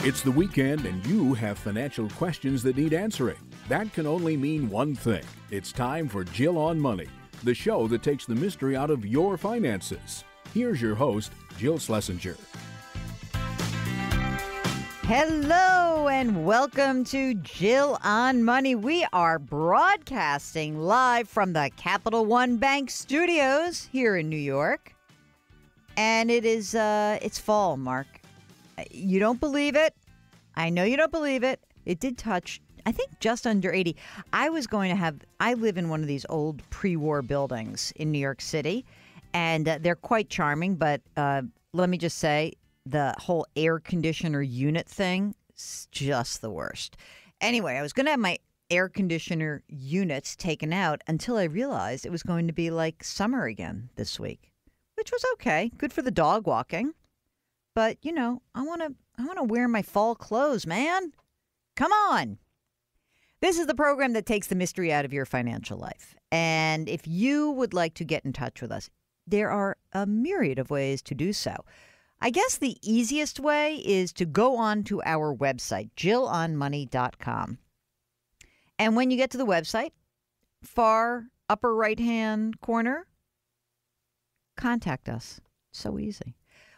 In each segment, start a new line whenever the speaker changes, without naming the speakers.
It's the weekend and you have financial questions that need answering. That can only mean one thing. It's time for Jill on Money, the show that takes the mystery out of your finances. Here's your host, Jill Schlesinger.
Hello and welcome to Jill on Money. We are broadcasting live from the Capital One Bank studios here in New York. And it's fall, Mark. You don't believe it. I know you don't believe it. It did touch, I think, just under 80. I live in one of these old pre-war buildings in New York City, and they're quite charming. But let me just say, the whole air conditioner unit thing is just the worst. Anyway, I was going to have my air conditioner units taken out until I realized it was going to be like summer again this week, which was okay. Good for the dog walking. But, you know, I want to wear my fall clothes, man. Come on. This is the program that takes the mystery out of your financial life. And if you would like to get in touch with us, there are a myriad of ways to do so. I guess the easiest way is to go on to our website, jillonmoney.com. And when you get to the website, far upper right-hand corner, contact us. So easy.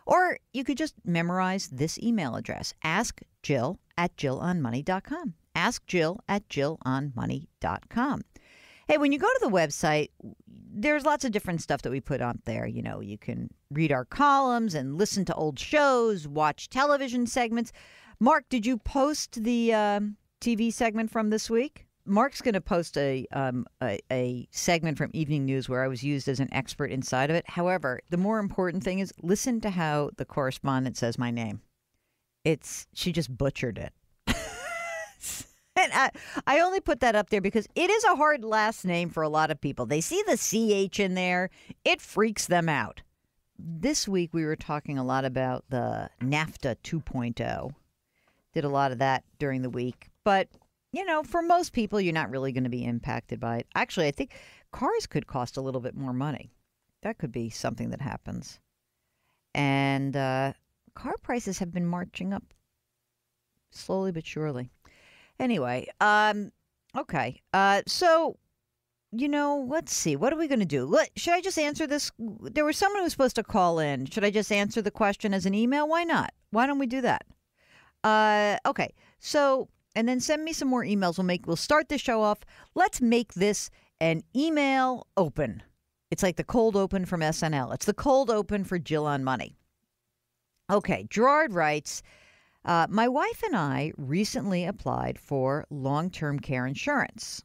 Or you could just memorize this email address, askjill@jillonmoney.com. Askjill@jillonmoney.com. Hey, when you go to the website, there's lots of different stuff that we put on there. You know, you can read our columns and listen to old shows, watch television segments. Mark, did you post the TV segment from this week? Mark's going to post a segment from Evening News where I was used as an expert inside of it. However, the more important thing is listen to how the correspondent says my name. She just butchered it. And I only put that up there because it is a hard last name for a lot of people. They see the CH in there. It freaks them out. This week we were talking a lot about the NAFTA 2.0. Did a lot of that during the week. But you know, for most people, you're not really going to be impacted by it. Actually, I think cars could cost a little bit more money. That could be something that happens. And car prices have been marching up slowly but surely. Anyway, okay. So, you know, let's see. What are we going to do? Should I just answer this? There was someone who was supposed to call in. Should I just answer the question as an email? Why not? Why don't we do that? Okay. So, and then send me some more emails. We'll start the show off. Let's make this an email open. It's like the cold open from SNL. It's the cold open for Jill on Money. Okay, Gerard writes, my wife and I recently applied for long-term care insurance.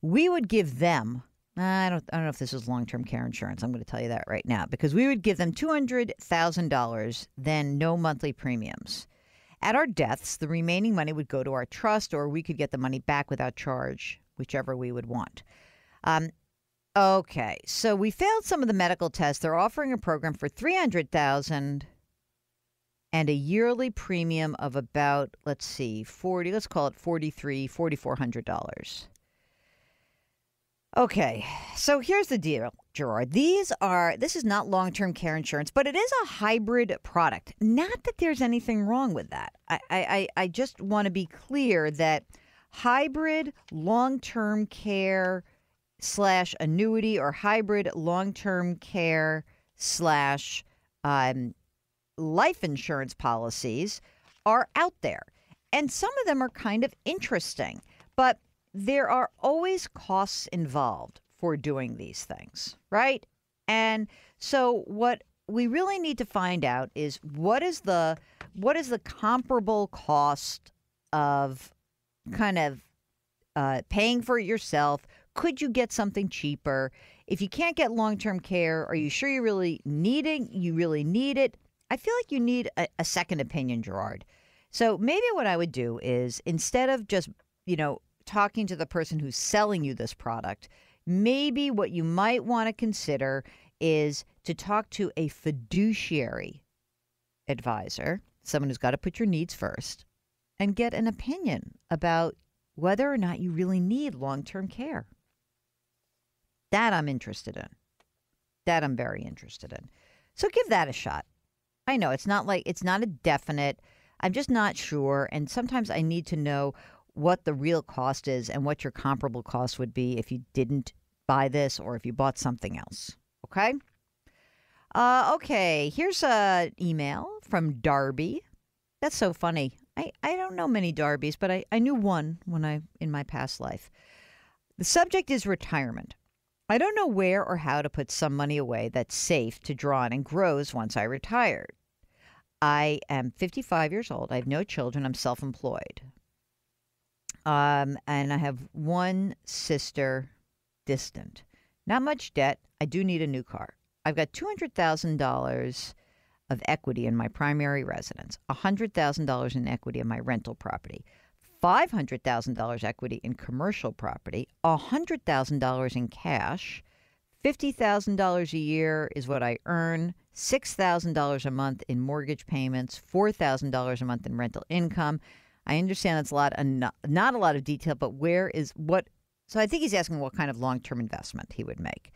We would give them, I don't know if this is long-term care insurance. I'm going to tell you that right now, because we would give them $200,000, then no monthly premiums. At our deaths, the remaining money would go to our trust, or we could get the money back without charge, whichever we would want. Okay, so we failed some of the medical tests. They're offering a program for $300,000 and a yearly premium of about, let's call it $4,400. Okay, so here's the deal, Gerard. This is not long-term care insurance, but it is a hybrid product. Not that there's anything wrong with that. I just want to be clear that hybrid long-term care / annuity or hybrid long-term care / life insurance policies are out there. And some of them are kind of interesting, but there are always costs involved for doing these things, right? And so what we really need to find out is what is the comparable cost of kind of paying for it yourself? Could you get something cheaper? If you can't get long-term care, are you sure you really need it? I feel like you need a second opinion, Gerard. So maybe what I would do is instead of just, talking to the person who's selling you this product, maybe what you might want to consider is to talk to a fiduciary advisor, someone who's got to put your needs first, and get an opinion about whether or not you really need long-term care. That I'm interested in. That I'm very interested in. So give that a shot. I know it's not a definite. I'm just not sure. And sometimes I need to know what the real cost is and what your comparable cost would be if you didn't buy this or if you bought something else. Okay? Okay, here's an email from Darby. That's so funny. I don't know many Darbys, but I knew one in my past life. The subject is retirement. I don't know where or how to put some money away that's safe to draw on and grows once I retire. I am 55 years old. I have no children. I'm self-employed. And I have one sister distant. Not much debt. I do need a new car. I've got $200,000 of equity in my primary residence, $100,000 in equity in my rental property, $500,000 equity in commercial property, $100,000 in cash, $50,000 a year is what I earn, $6,000 a month in mortgage payments, $4,000 a month in rental income. I understand that's a lot, not a lot of detail, but where is what? So I think he's asking what kind of long-term investment he would make.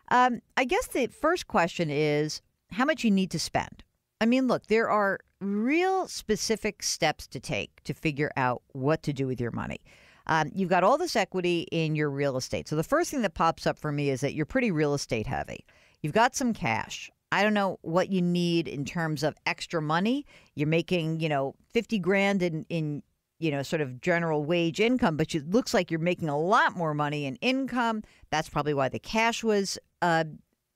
I guess the first question is how much you need to spend. I mean, look, there are real specific steps to take to figure out what to do with your money. You've got all this equity in your real estate. So the first thing that pops up for me is that you're pretty real estate heavy. You've got some cash. I don't know what you need in terms of extra money. You're making, 50 grand in sort of general wage income, but it looks like you're making a lot more money in income. That's probably why the cash was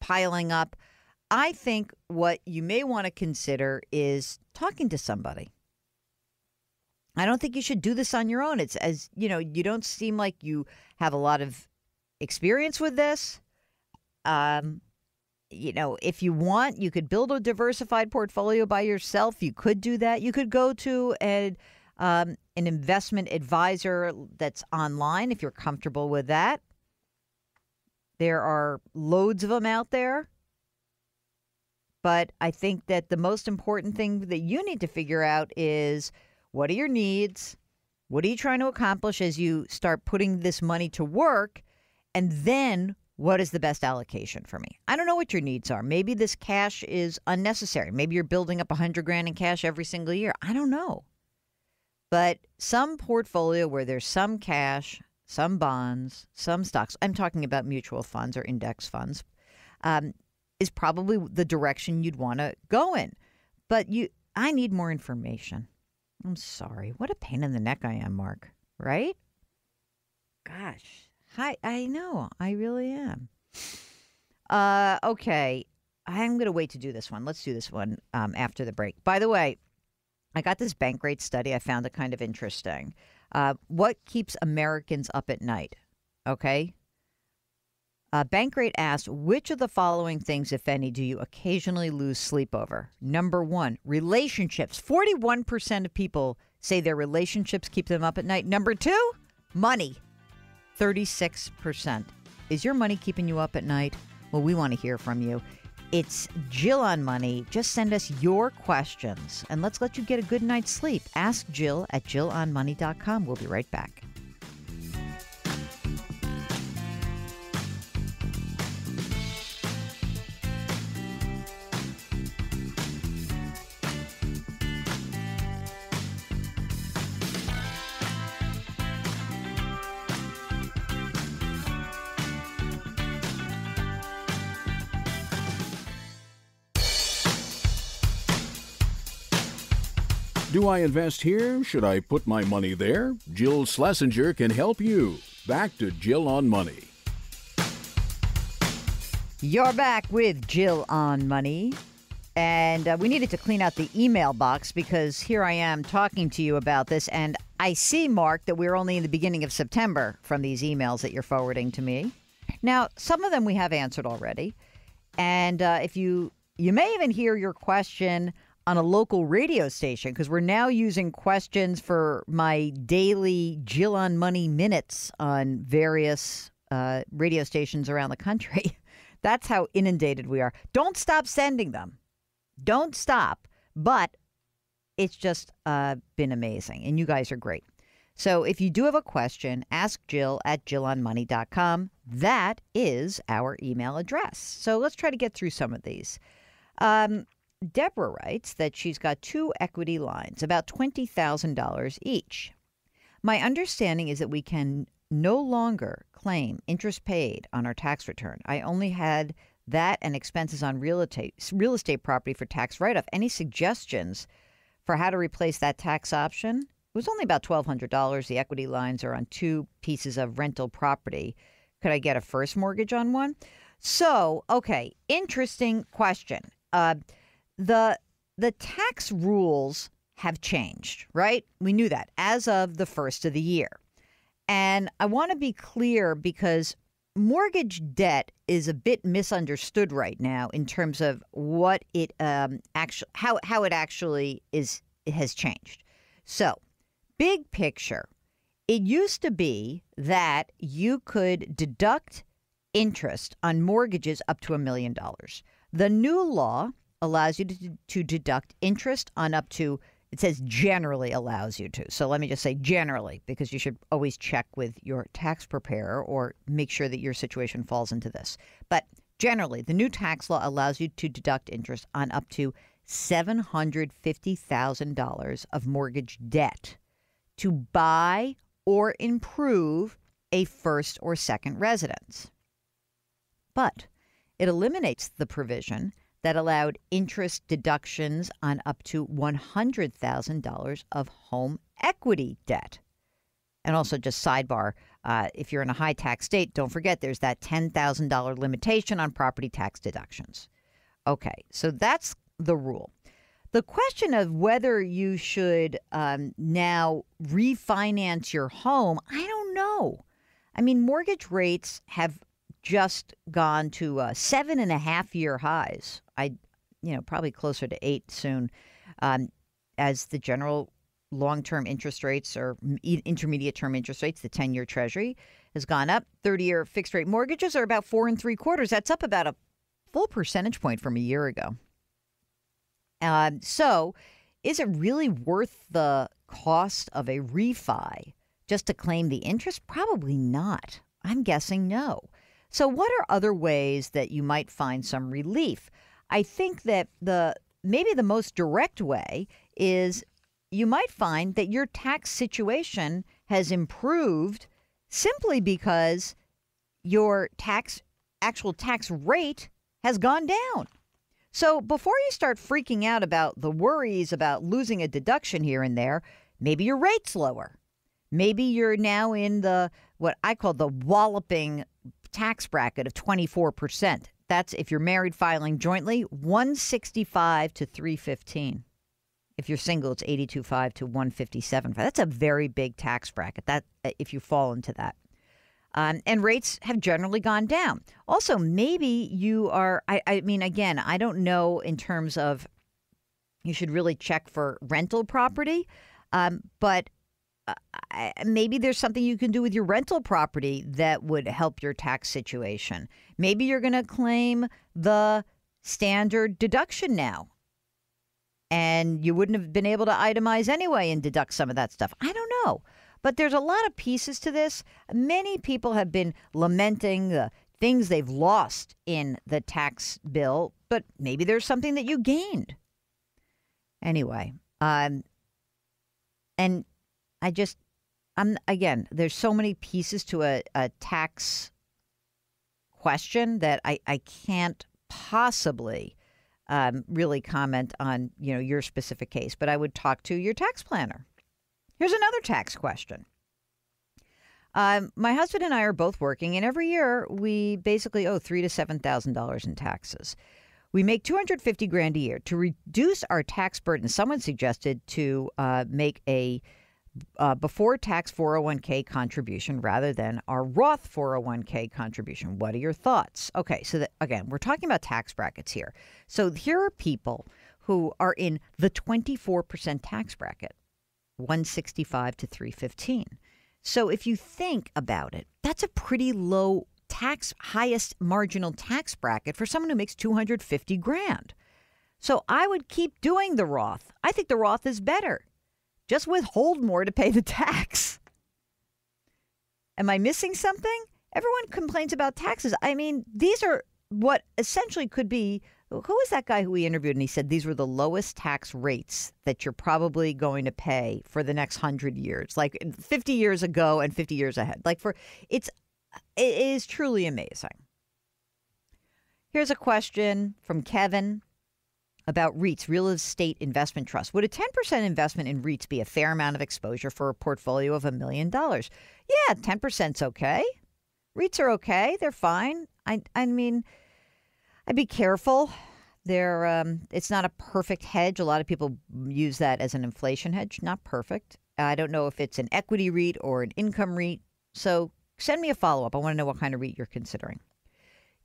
piling up. I think what you may want to consider is talking to somebody. I don't think you should do this on your own. It's you don't seem like you have a lot of experience with this. If you want, you could build a diversified portfolio by yourself. You could do that. You could go to an investment advisor that's online if you're comfortable with that. There are loads of them out there. But I think that the most important thing that you need to figure out is what are your needs? What are you trying to accomplish as you start putting this money to work? And then what is the best allocation for me? I don't know what your needs are. Maybe this cash is unnecessary. Maybe you're building up 100 grand in cash every single year. I don't know. But some portfolio where there's some cash, some bonds, some stocks, I'm talking about mutual funds or index funds, is probably the direction you'd want to go in. But I need more information. I'm sorry. What a pain in the neck I am, Mark. Right? Gosh. I know. I really am. Okay. I'm going to wait to do this one. Let's do this one after the break. By the way, I got this bank rate study. I found it kind of interesting. What keeps Americans up at night? Okay. Bankrate asked, which of the following things, if any, do you occasionally lose sleep over? Number one, relationships. 41% of people say their relationships keep them up at night. Number two, money. 36%. Is your money keeping you up at night? Well, we want to hear from you. It's Jill on Money. Just send us your questions and let's let you get a good night's sleep. Ask Jill at jillonmoney.com. We'll be right back.
Do I invest here? Should I put my money there? Jill Schlesinger can help you. Back to Jill on Money.
You're back with Jill on Money. And we needed to clean out the email box because here I am talking to you about this. And I see, Mark, that we're only in the beginning of September from these emails that you're forwarding to me. Now, some of them we have answered already. And if you may even hear your question on a local radio station, because we're now using questions for my daily Jill on Money minutes on various radio stations around the country. That's how inundated we are. Don't stop sending them. Don't stop. But it's just been amazing. And you guys are great. So if you do have a question, ask Jill at jillonmoney.com. That is our email address. So let's try to get through some of these. Deborah writes that she's got 2 equity lines, about $20,000 each. My understanding is that we can no longer claim interest paid on our tax return. I only had that and expenses on real estate property for tax write-off. Any suggestions for how to replace that tax option? It was only about $1,200. The equity lines are on 2 pieces of rental property. Could I get a first mortgage on one? So, okay, interesting question. The tax rules have changed, right? We knew that as of the first of the year. And I want to be clear because mortgage debt is a bit misunderstood right now in terms of what it actually how it actually has changed. So, big picture, it used to be that you could deduct interest on mortgages up to $1 million. The new law allows you to deduct interest on up to, it says generally allows you to. So let me just say generally, because you should always check with your tax preparer or make sure that your situation falls into this. But generally, the new tax law allows you to deduct interest on up to $750,000 of mortgage debt to buy or improve a first or second residence. But it eliminates the provision that allowed interest deductions on up to $100,000 of home equity debt. And also, just sidebar, if you're in a high tax state, don't forget there's that $10,000 limitation on property tax deductions. Okay, so that's the rule. The question of whether you should now refinance your home, I don't know. I mean, mortgage rates have just gone to 7.5-year highs. Probably closer to 8 soon, as the general long-term interest rates or intermediate-term interest rates, the 10-year Treasury has gone up. 30-year fixed-rate mortgages are about 4 3/4. That's up about a full percentage point from a year ago. So, is it really worth the cost of a refi just to claim the interest? Probably not. I'm guessing no. So what are other ways that you might find some relief? I think that maybe the most direct way is you might find that your tax situation has improved simply because your actual tax rate has gone down. So before you start freaking out about the worries about losing a deduction here and there, maybe your rate's lower. Maybe you're now in what I call the walloping tax bracket of 24%. That's if you're married filing jointly, 165 to 315. If you're single, it's 82.5 to 157.5. That's a very big tax bracket. That if you fall into that. And rates have generally gone down. Also, maybe you are, I mean, again, I don't know in terms of, you should really check for rental property, but maybe there's something you can do with your rental property that would help your tax situation. Maybe you're going to claim the standard deduction now, and you wouldn't have been able to itemize anyway and deduct some of that stuff. I don't know. But there's a lot of pieces to this. Many people have been lamenting the things they've lost in the tax bill, but maybe there's something that you gained. Anyway, and again, there's so many pieces to a tax question that I can't possibly really comment on, your specific case, but I would talk to your tax planner. Here's another tax question. My husband and I are both working, and every year we basically owe $3,000 to $7,000 in taxes. We make $250,000 a year. To reduce our tax burden, someone suggested to make a before-tax 401k contribution rather than our Roth 401k contribution. What are your thoughts? Okay, so again, we're talking about tax brackets here. So here are people who are in the 24% tax bracket, 165 to 315. So if you think about it, that's a pretty low tax, highest marginal tax bracket for someone who makes $250,000. So I would keep doing the Roth. I think the Roth is better. Just withhold more to pay the tax. Am I missing something? Everyone complains about taxes. I mean, these are what essentially could be Who was that guy who we interviewed? And he said these were the lowest tax rates that you're probably going to pay for the next 100 years, like 50 years ago and 50 years ahead. It is truly amazing. Here's a question from Kevin about REITs, real estate investment trust. Would a 10% investment in REITs be a fair amount of exposure for a portfolio of $1 million? Yeah, 10%'s okay. REITs are okay. They're fine. I mean, I'd be careful. It's not a perfect hedge. A lot of people use that as an inflation hedge. Not perfect. I don't know if it's an equity REIT or an income REIT. So send me a follow-up. I want to know what kind of REIT you're considering.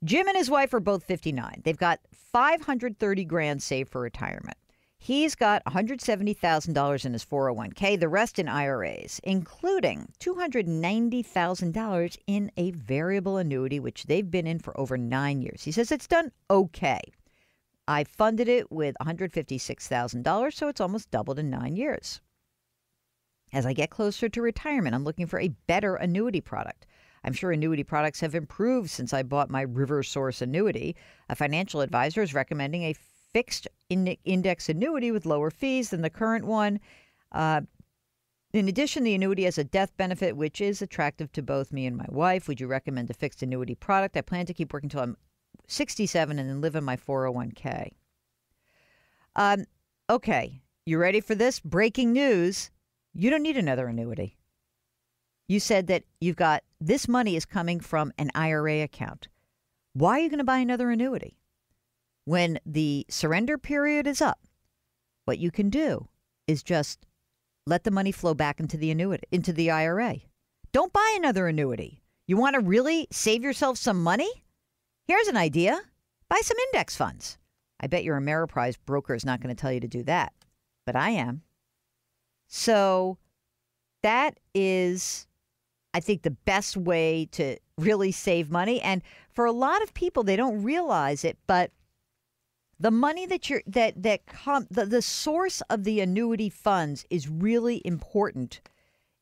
Jim and his wife are both 59. They've got $530,000 saved for retirement. He's got $170,000 in his 401k, the rest in IRAs, including $290,000 in a variable annuity, which they've been in for over 9 years. He says it's done okay. I funded it with $156,000, so it's almost doubled in 9 years. As I get closer to retirement, I'm looking for a better annuity product. I'm sure annuity products have improved since I bought my River Source annuity. A financial advisor is recommending a fixed index annuity with lower fees than the current one. In addition, the annuity has a death benefit, which is attractive to both me and my wife. Would you recommend a fixed annuity product? I plan to keep working until I'm 67 and then live in my 401k. Okay, you ready for this? Breaking news. You don't need another annuity. You said that you've got this money is coming from an IRA account. Why are you going to buy another annuity? When the surrender period is up, what you can do is just let the money flow back into the annuity, into the IRA. Don't buy another annuity. You want to really save yourself some money? Here's an idea. Buy some index funds. I bet your Ameriprise broker is not going to tell you to do that, but I am. So that is, I think, the best way to really save money. And for a lot of people, they don't realize it, but the money that the source of the annuity funds is really important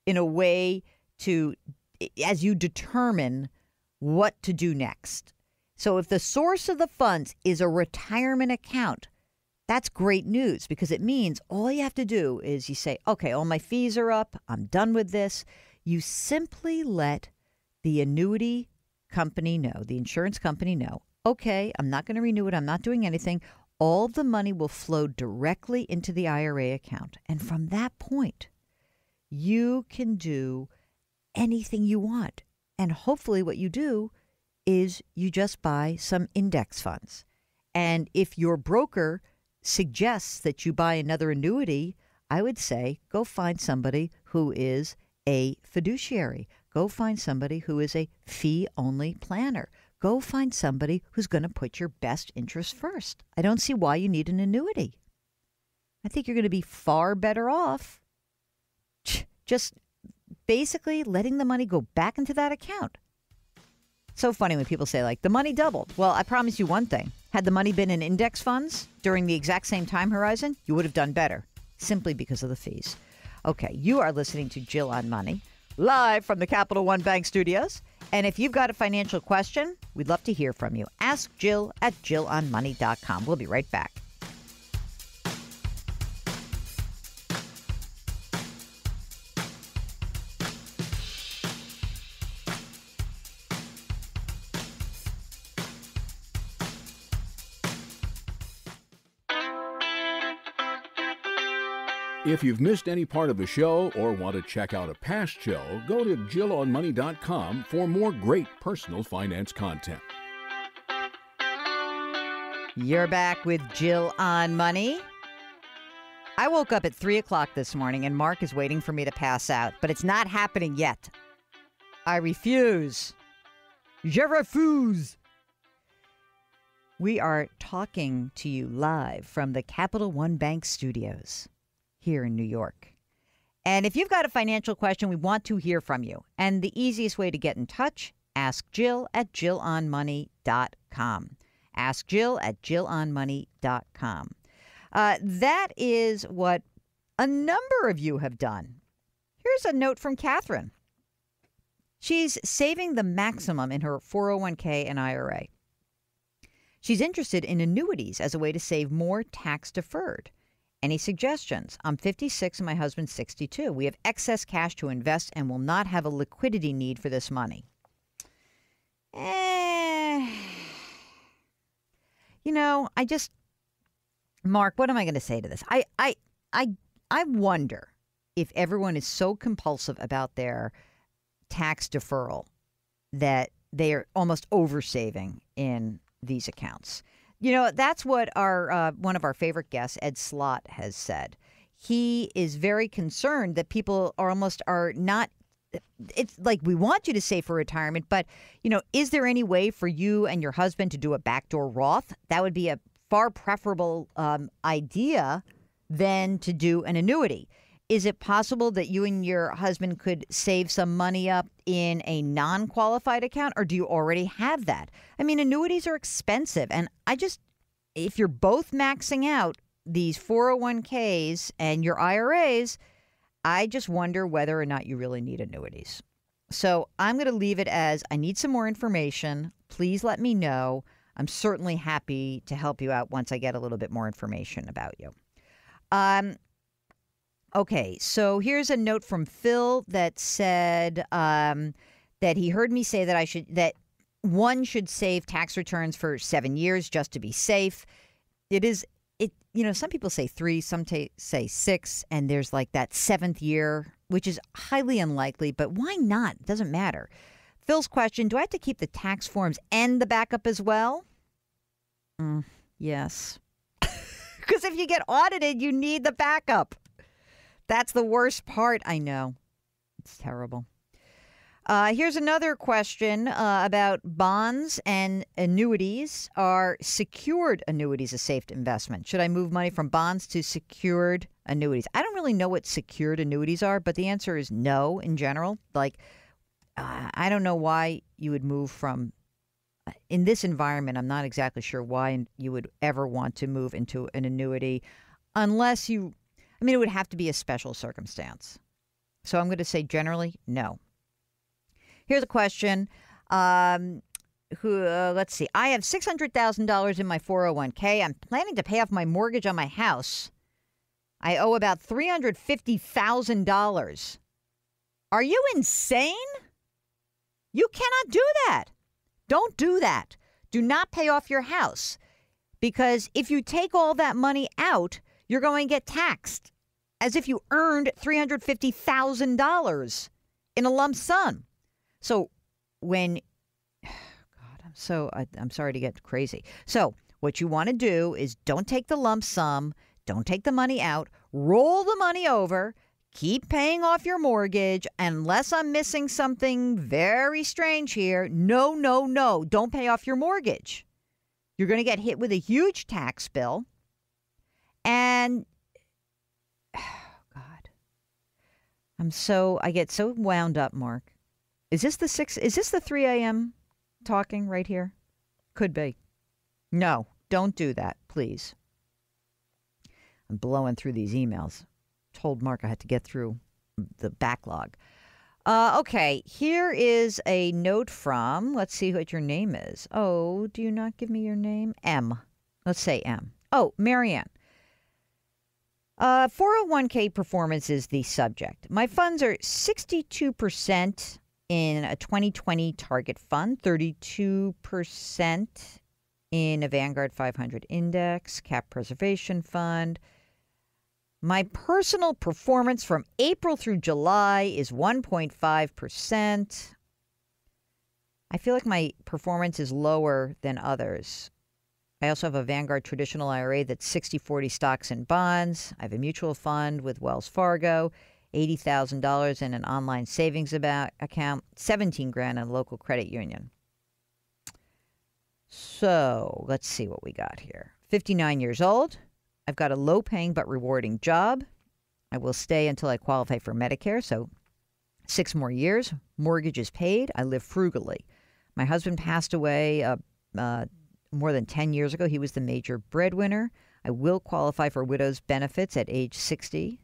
in a way to, as you determine what to do next. So if the source of the funds is a retirement account, that's great news, because it means all you have to do is you say, okay, all my fees are up. I'm done with this. You simply let the annuity company know, the insurance company know, okay, I'm not going to renew it. I'm not doing anything. All of the money will flow directly into the IRA account. And from that point, you can do anything you want. And hopefully what you do is you just buy some index funds. And if your broker suggests that you buy another annuity, I would say go find somebody who is a fiduciary. Go find somebody who is a fee-only planner. Go find somebody who's going to put your best interest first. I don't see why you need an annuity. I think you're going to be far better off just basically letting the money go back into that account. So funny when people say, like, the money doubled. Well, I promise you one thing. Had the money been in index funds during the exact same time horizon, you would have done better, simply because of the fees. Okay, you are listening to Jill on Money, live from the Capital One Bank studios. And if you've got a financial question, we'd love to hear from you. Ask Jill at JillOnMoney.com. We'll be right back.
If you've missed any part of a show or want to check out a past show, go to JillOnMoney.com for more great personal finance content.
You're back with Jill on Money. I woke up at 3 o'clock this morning and Mark is waiting for me to pass out, but it's not happening yet. I refuse. Je refuse. We are talking to you live from the Capital One Bank studios here in New York. And if you've got a financial question, we want to hear from you. And the easiest way to get in touch, ask Jill at JillOnMoney.com. Ask Jill at JillOnMoney.com. That is what a number of you have done. Here's a note from Catherine. She's saving the maximum in her 401k and IRA. She's interested in annuities as a way to save more tax deferred. Any suggestions? I'm 56 and my husband's 62. We have excess cash to invest and will not have a liquidity need for this money. Mark, what am I going to say to this? I wonder if everyone is so compulsive about their tax deferral that they are almost oversaving in these accounts. That's what our one of our favorite guests, Ed Slott, has said. He is very concerned that people are not. It's like, we want you to save for retirement, but, is there any way for you and your husband to do a backdoor Roth? That would be a far preferable idea than to do an annuity. Is it possible that you and your husband could save some money up in a non-qualified account, or do you already have that? I mean, annuities are expensive, and if you're both maxing out these 401ks and your IRAs, I just wonder whether or not you really need annuities. So I'm going to leave it as, I need some more information. Please let me know. I'm certainly happy to help you out once I get a little bit more information about you. Okay, so here's a note from Phil that said that he heard me say that one should save tax returns for 7 years just to be safe. Some people say 3, some say 6, and there's like that 7th year, which is highly unlikely, but why not? It doesn't matter. Phil's question, do I have to keep the tax forms and the backup as well? Yes. Because if you get audited, you need the backup. That's the worst part. I know. It's terrible. Here's another question about bonds and annuities. Are secured annuities a safe investment? Should I move money from bonds to secured annuities? I don't really know what secured annuities are, but the answer is no in general. Like, I don't know why you would move from, in this environment, I'm not exactly sure why you would ever want to move into an annuity unless it would have to be a special circumstance. So I'm going to say generally, no. Here's a question. Let's see. I have $600,000 in my 401k. I'm planning to pay off my mortgage on my house. I owe about $350,000. Are you insane? You cannot do that. Don't do that. Do not pay off your house, because if you take all that money out, you're going to get taxed as if you earned $350,000 in a lump sum. So I'm sorry to get crazy. So what you want to do is don't take the lump sum, don't take the money out, roll the money over, keep paying off your mortgage. Unless I'm missing something very strange here, no, don't pay off your mortgage. You're going to get hit with a huge tax bill. And God, I get so wound up, Mark. Is this the 3 a.m. talking right here? Could be. No, don't do that, please. I'm blowing through these emails. Told Mark I had to get through the backlog. Okay, here is a note from, let's see what your name is. Oh, do you not give me your name? M. Let's say M. Oh, Marianne. 401k performance is the subject. My funds are 62% in a 2020 target fund, 32% in a Vanguard 500 index, cap preservation fund. My personal performance from April through July is 1.5%. I feel like my performance is lower than others. I also have a Vanguard traditional IRA that's 60-40 stocks and bonds. I have a mutual fund with Wells Fargo, $80,000 in an online savings account, $17,000 in a local credit union. So let's see what we got here. 59 years old. I've got a low-paying but rewarding job. I will stay until I qualify for Medicare, so 6 more years. Mortgage is paid. I live frugally. My husband passed away more than 10 years ago. He was the major breadwinner. I will qualify for widow's benefits at age 60,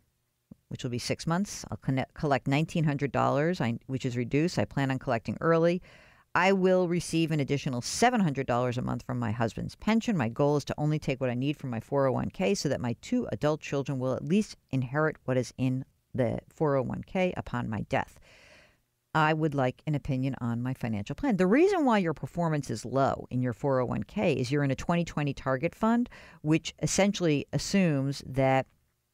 which will be 6 months. I'll collect $1,900, which is reduced. I plan on collecting early. I will receive an additional $700 a month from my husband's pension. My goal is to only take what I need from my 401k so that my 2 adult children will at least inherit what is in the 401k upon my death. I would like an opinion on my financial plan. The reason why your performance is low in your 401k is you're in a 2020 target fund, which essentially assumes that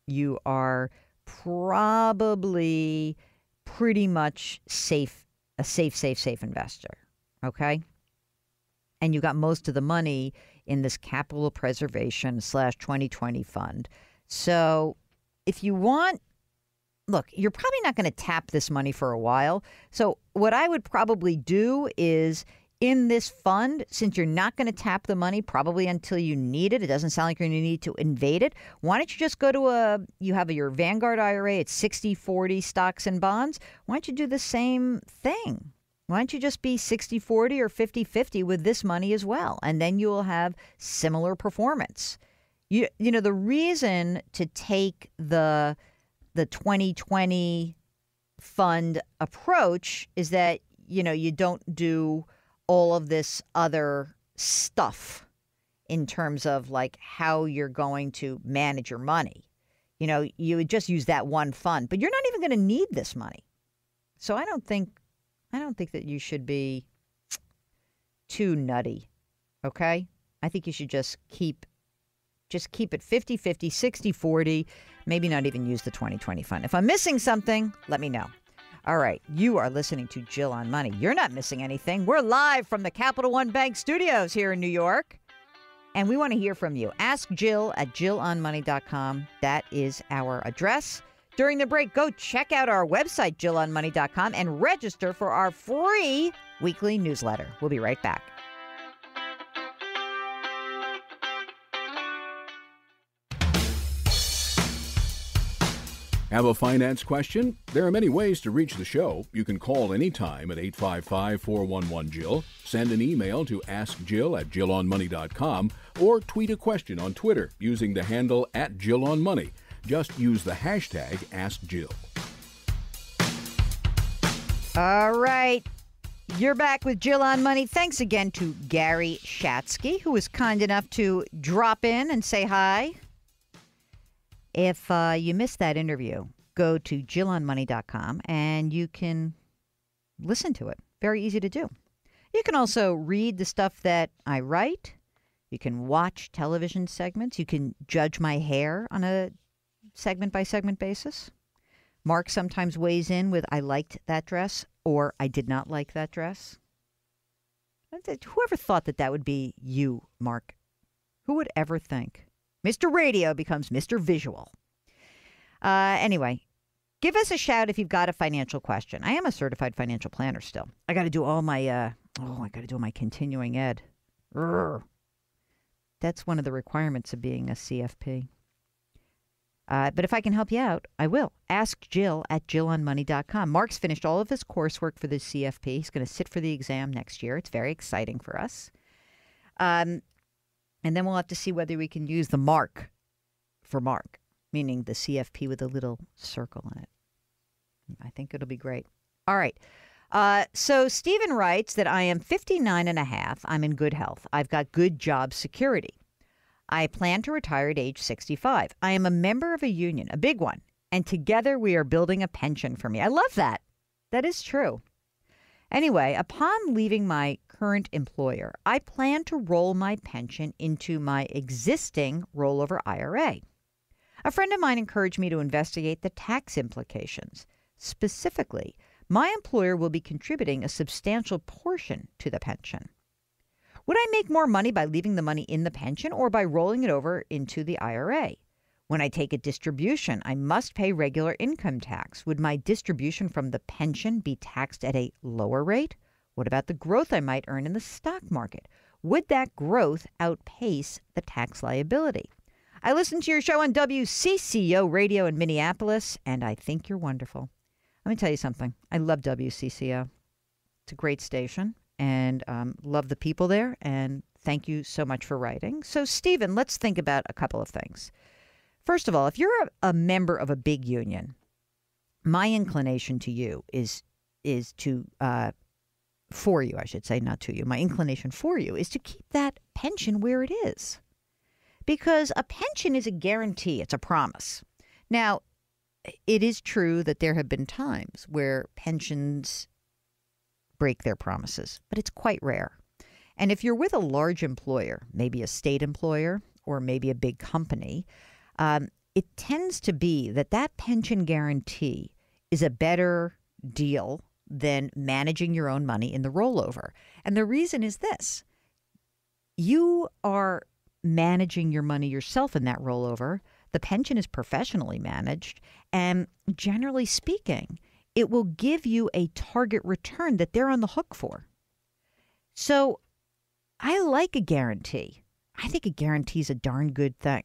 you are probably pretty much a safe investor. Okay? And you got most of the money in this capital preservation / 2020 fund. So if you want, look, you're probably not going to tap this money for a while. So what I would probably do is in this fund, since you're not going to tap the money probably until you need it, it doesn't sound like you're going to need to invade it. Why don't you just go to you have your Vanguard IRA, it's 60-40 stocks and bonds. Why don't you do the same thing? Why don't you just be 60-40 or 50-50 with this money as well? And then you will have similar performance. You know, the reason to take the 2020 fund approach is that, you know, you don't do all of this other stuff in terms of like how you're going to manage your money. You know, you would just use that one fund, but you're not even going to need this money. So I don't think that you should be too nutty. Okay? I think you should just keep it 50-50, 60-40, maybe not even use the 2020 fund. If I'm missing something, let me know. All right, you are listening to Jill on Money. You're not missing anything. We're live from the Capital One Bank studios here in New York, and we want to hear from you. Ask Jill at jillonmoney.com. That is our address. During the break, go check out our website, jillonmoney.com, and register for our free weekly newsletter. We'll be right back.
Have a finance question? There are many ways to reach the show. You can call anytime at 855-411-JILL, send an email to askjill at jillonmoney.com, or tweet a question on Twitter using the handle @JillOnMoney. Just use the hashtag AskJill.
All right. You're back with Jill on Money. Thanks again to Gary Shatsky, who was kind enough to drop in and say hi. If you missed that interview, go to jillonmoney.com and you can listen to it. Very easy to do. You can also read the stuff that I write. You can watch television segments. You can judge my hair on a segment-by-segment basis. Mark sometimes weighs in with, I liked that dress, or I did not like that dress. Whoever thought that would be you, Mark? Who would ever think? Mr. Radio becomes Mr. Visual. Anyway, give us a shout if you've got a financial question. I am a certified financial planner still. I got to do all my, my continuing ed. Urgh. That's one of the requirements of being a CFP. But if I can help you out, I will. Ask Jill at jillonmoney.com. Mark's finished all of his coursework for the CFP. He's going to sit for the exam next year. It's very exciting for us. And then we'll have to see whether we can use the mark for Mark, meaning the CFP with a little circle in it. I think it'll be great. All right. So Stephen writes that I am 59 and a half. I'm in good health. I've got good job security. I plan to retire at age 65. I am a member of a union, a big one, and together we are building a pension for me. I love that. That is true. Anyway, upon leaving my current employer, I plan to roll my pension into my existing rollover IRA. A friend of mine encouraged me to investigate the tax implications. Specifically, my employer will be contributing a substantial portion to the pension. Would I make more money by leaving the money in the pension or by rolling it over into the IRA? When I take a distribution, I must pay regular income tax. Would my distribution from the pension be taxed at a lower rate? What about the growth I might earn in the stock market? Would that growth outpace the tax liability? I listened to your show on WCCO radio in Minneapolis, and I think you're wonderful. Let me tell you something. I love WCCO. It's a great station, and love the people there, and thank you so much for writing. So, Stephen, let's think about a couple of things. First of all, if you're a member of a big union, my inclination to you is to for you, I should say, not to you. My inclination for you is to keep that pension where it is. Because a pension is a guarantee. It's a promise. Now, it is true that there have been times where pensions break their promises, but it's quite rare. And if you're with a large employer, maybe a state employer or maybe a big company, it tends to be that pension guarantee is a better deal than managing your own money in the rollover. And the reason is this. You are managing your money yourself in that rollover. The pension is professionally managed. And generally speaking, it will give you a target return that they're on the hook for. So I like a guarantee. I think a guarantee is a darn good thing.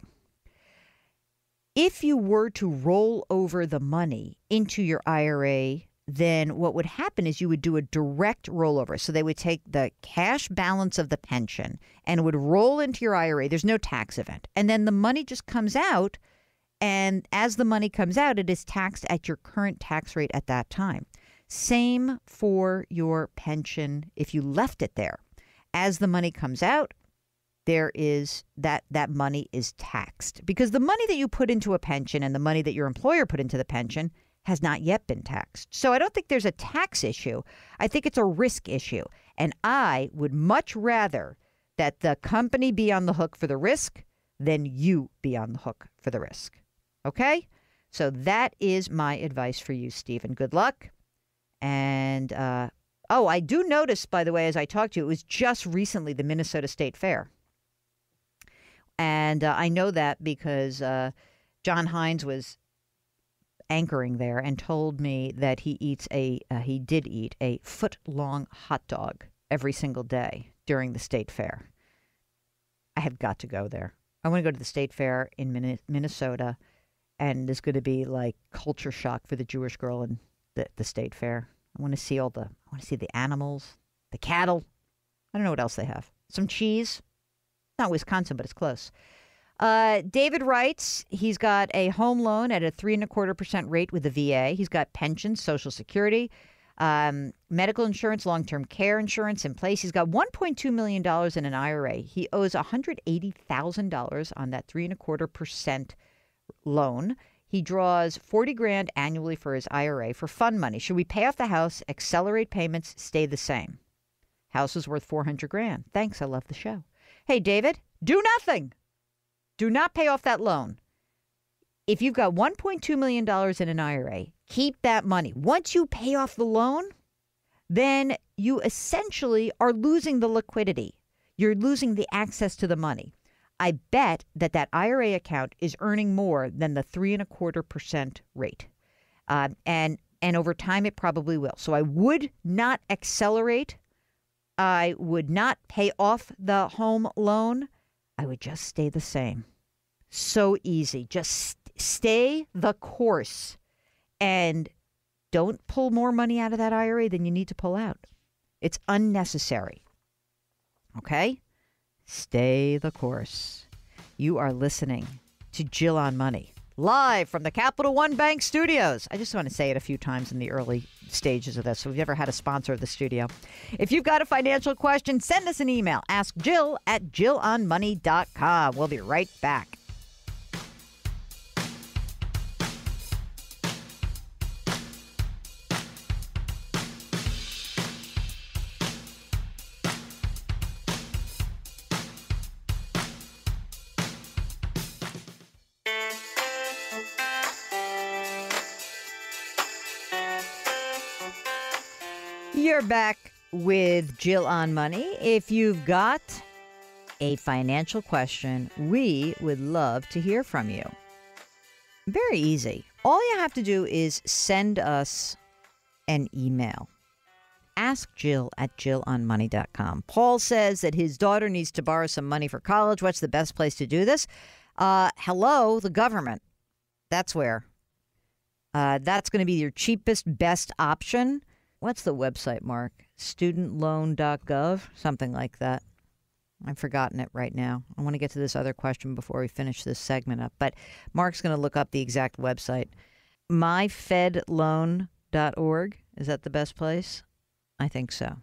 If you were to roll over the money into your IRA, then what would happen is you would do a direct rollover. So they would take the cash balance of the pension and would roll into your IRA. There's no tax event. And then the money just comes out. And as the money comes out, it is taxed at your current tax rate at that time. Same for your pension if you left it there. As the money comes out, there is that money is taxed. Because the money that you put into a pension and the money that your employer put into the pension has not yet been taxed. So I don't think there's a tax issue. I think it's a risk issue. And I would much rather that the company be on the hook for the risk than you be on the hook for the risk. Okay? So that is my advice for you, Stephen. Good luck. And, I do notice, by the way, as I talked to you, it was just recently the Minnesota State Fair. And I know that because John Hines was anchoring there and told me that he did eat a foot-long hot dog every single day during the state fair. I have got to go there. I want to go to the state fair in Minnesota, and there's going to be like culture shock for the Jewish girl in the state fair. I want to see the animals, the cattle. I don't know what else they have. Some cheese. Not Wisconsin, but it's close. David writes he's got a home loan at a 3.25% rate with the VA. He's got pensions, Social Security, medical insurance, long-term care insurance in place. He's got $1.2 million in an IRA. He owes $180,000 on that 3.25% loan. He draws $40,000 annually for his IRA for fund money. Should we pay off the house, accelerate payments, stay the same? House is worth $400,000. Thanks. I love the show. Hey, David, do nothing. Do not pay off that loan. If you've got $1.2 million in an IRA, keep that money. Once you pay off the loan, then you essentially are losing the liquidity. You're losing the access to the money. I bet that IRA account is earning more than the 3.25% rate. And over time, it probably will. So I would not accelerate. I would not pay off the home loan. I would just stay the same. So easy. Just stay the course and don't pull more money out of that IRA than you need to pull out. It's unnecessary. Okay? Stay the course. You are listening to Jill on Money, live from the Capital One Bank studios. I just want to say it a few times in the early stages of this. So we've never had a sponsor of the studio. If you've got a financial question, send us an email. Ask Jill at jillonmoney.com. We'll be right back. You're back with Jill on Money. If you've got a financial question, we would love to hear from you. Very easy. All you have to do is send us an email. Ask Jill at jillonmoney.com. Paul says that his daughter needs to borrow some money for college. What's the best place to do this? Hello, the government. That's where. That's going to be your cheapest, best option. What's the website, Mark? Studentloan.gov? Something like that. I've forgotten it right now. I want to get to this other question before we finish this segment up. But Mark's going to look up the exact website. myfedloan.org. Is that the best place? I think so.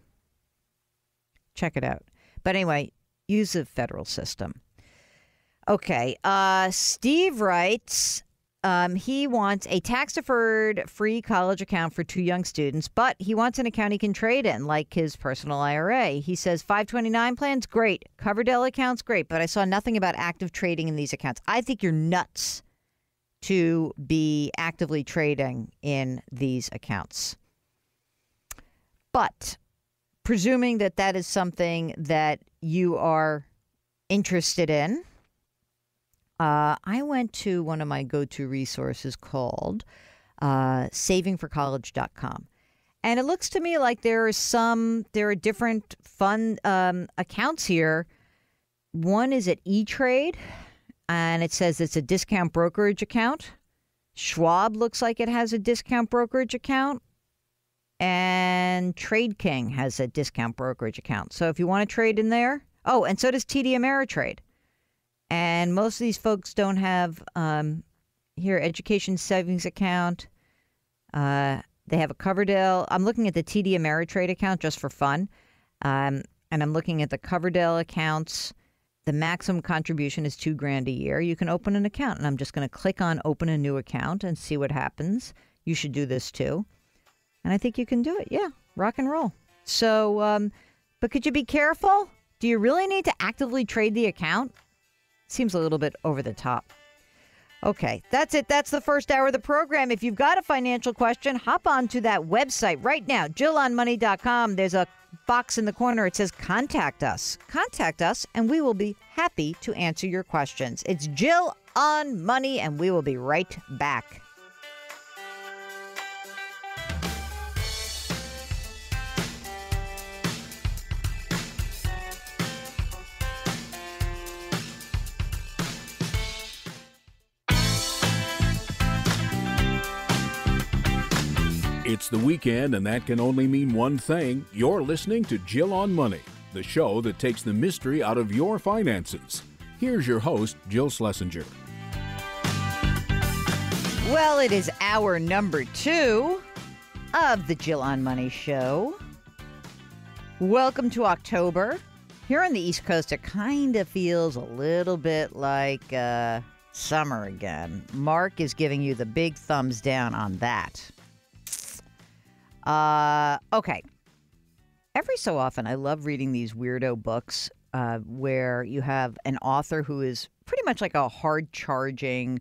Check it out. But anyway, use the federal system. Okay. Steve writes he wants a tax-deferred free college account for 2 young students, but he wants an account he can trade in, like his personal IRA. He says 529 plans, great. Coverdell accounts, great. But I saw nothing about active trading in these accounts. I think you're nuts to be actively trading in these accounts. But presuming that that is something that you are interested in, I went to one of my go-to resources called savingforcollege.com. And it looks to me like there are different fund accounts here. One is at E-Trade, and it says it's a discount brokerage account. Schwab looks like it has a discount brokerage account. And Trade King has a discount brokerage account. So if you want to trade in there. Oh, and so does TD Ameritrade. And most of these folks don't have here education savings account. They have a Coverdell. I'm looking at the TD Ameritrade account just for fun. And I'm looking at the Coverdell accounts. The maximum contribution is $2,000 a year. You can open an account, and I'm just going to click on open a new account and see what happens. You should do this too. And I think you can do it. Yeah, rock and roll. So, but could you be careful? Do you really need to actively trade the account? Seems a little bit over the top. Okay, that's it. That's the first hour of the program. If you've got a financial question, hop on to that website right now, JillOnMoney.com. There's a box in the corner. It says contact us. Contact us, and we will be happy to answer your questions. It's Jill on Money, and we will be right back.
It's the weekend, and that can only mean one thing. You're listening to Jill on Money, the show that takes the mystery out of your finances. Here's your host, Jill Schlesinger.
Well, it is hour number 2 of the Jill on Money show. Welcome to October. Here on the East Coast, it kind of feels a little bit like summer again. Mark is giving you the big thumbs down on that. Okay. Every so often, I love reading these weirdo books where you have an author who is pretty much like a hard-charging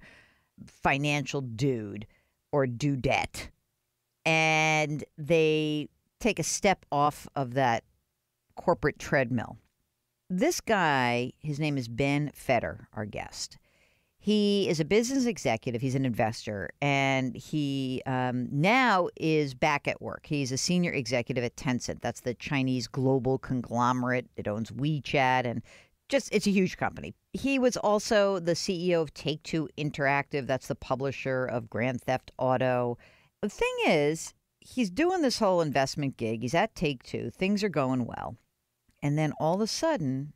financial dude or dudette, and they take a step off of that corporate treadmill. This guy, his name is Ben Fetter, our guest. He is a business executive. He's an investor, and he now is back at work. He's a senior executive at Tencent. That's the Chinese global conglomerate. It owns WeChat, and it's a huge company. He was also the CEO of Take-Two Interactive. That's the publisher of Grand Theft Auto. The thing is, he's doing this whole investment gig. He's at Take-Two. Things are going well. And then all of a sudden,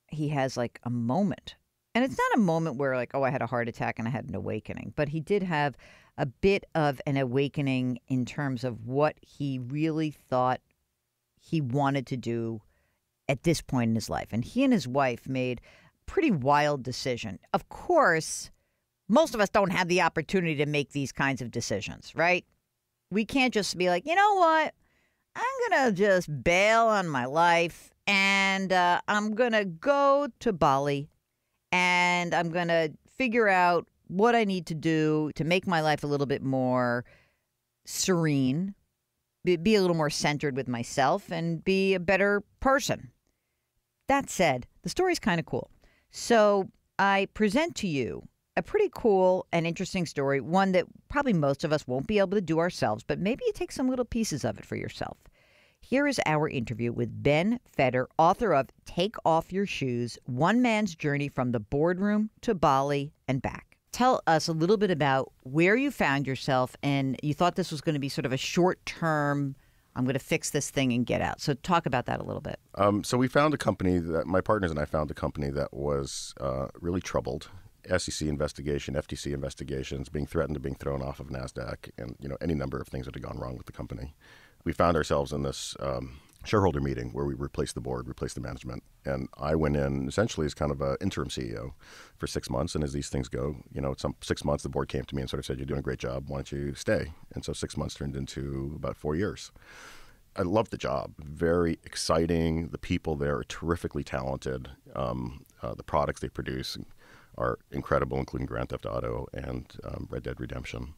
he has like a moment. And it's not a moment where like, oh, I had a heart attack and I had an awakening. But he did have a bit of an awakening in terms of what he really thought he wanted to do at this point in his life. And he and his wife made a pretty wild decision. Of course, most of us don't have the opportunity to make these kinds of decisions, right? We can't just be like, you know what? I'm going to just bail on my life and I'm going to go to Bali. And I'm going to figure out what I need to do to make my life a little bit more serene, be a little more centered with myself, and be a better person. That said, the story's kind of cool. So I present to you a pretty cool and interesting story, one that probably most of us won't be able to do ourselves, but maybe you take some little pieces of it for yourself. Here is our interview with Ben Fetter, author of Take Off Your Shoes, One Man's Journey from the Boardroom to Bali and Back. Tell us a little bit about where you found yourself, and you thought this was going to be sort of a short-term, I'm going to fix this thing and get out. So talk about that a little bit.
So we found a company that my partners and I found a company that was really troubled. SEC investigation, FTC investigations, being threatened of being thrown off of NASDAQ, and any number of things that had gone wrong with the company. We found ourselves in this shareholder meeting where we replaced the board, replaced the management. And I went in essentially as kind of an interim CEO for 6 months. And as these things go, some 6 months, the board came to me and sort of said, you're doing a great job. Why don't you stay? And so 6 months turned into about 4 years. I loved the job. Very exciting. The people there are terrifically talented. The products they produce are incredible, including Grand Theft Auto and Red Dead Redemption.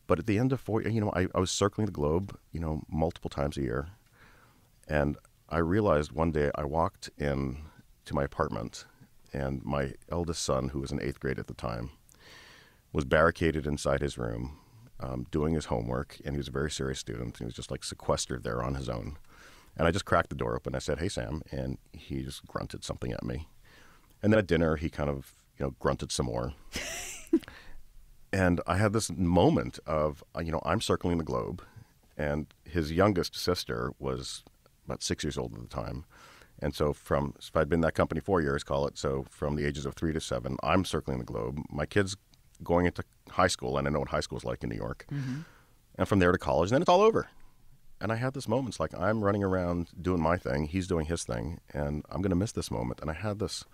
But at the end of 4 years, I was circling the globe, multiple times a year. And I realized one day I walked in to my apartment and my eldest son, who was in 8th grade at the time, was barricaded inside his room doing his homework. And he was a very serious student. He was just like sequestered there on his own. And I just cracked the door open. I said, hey, Sam. And he just grunted something at me. And then at dinner, he kind of, grunted some more. And I had this moment of, I'm circling the globe. And his youngest sister was about 6 years old at the time. And so if I'd been in that company 4 years, call it, so from the ages of 3 to 7, I'm circling the globe. My kid's going into high school, and I know what high school is like in New York. Mm-hmm. And from there to college, and then it's all over. And I had this moment, it's like I'm running around doing my thing, he's doing his thing, and I'm going to miss this moment. And I had this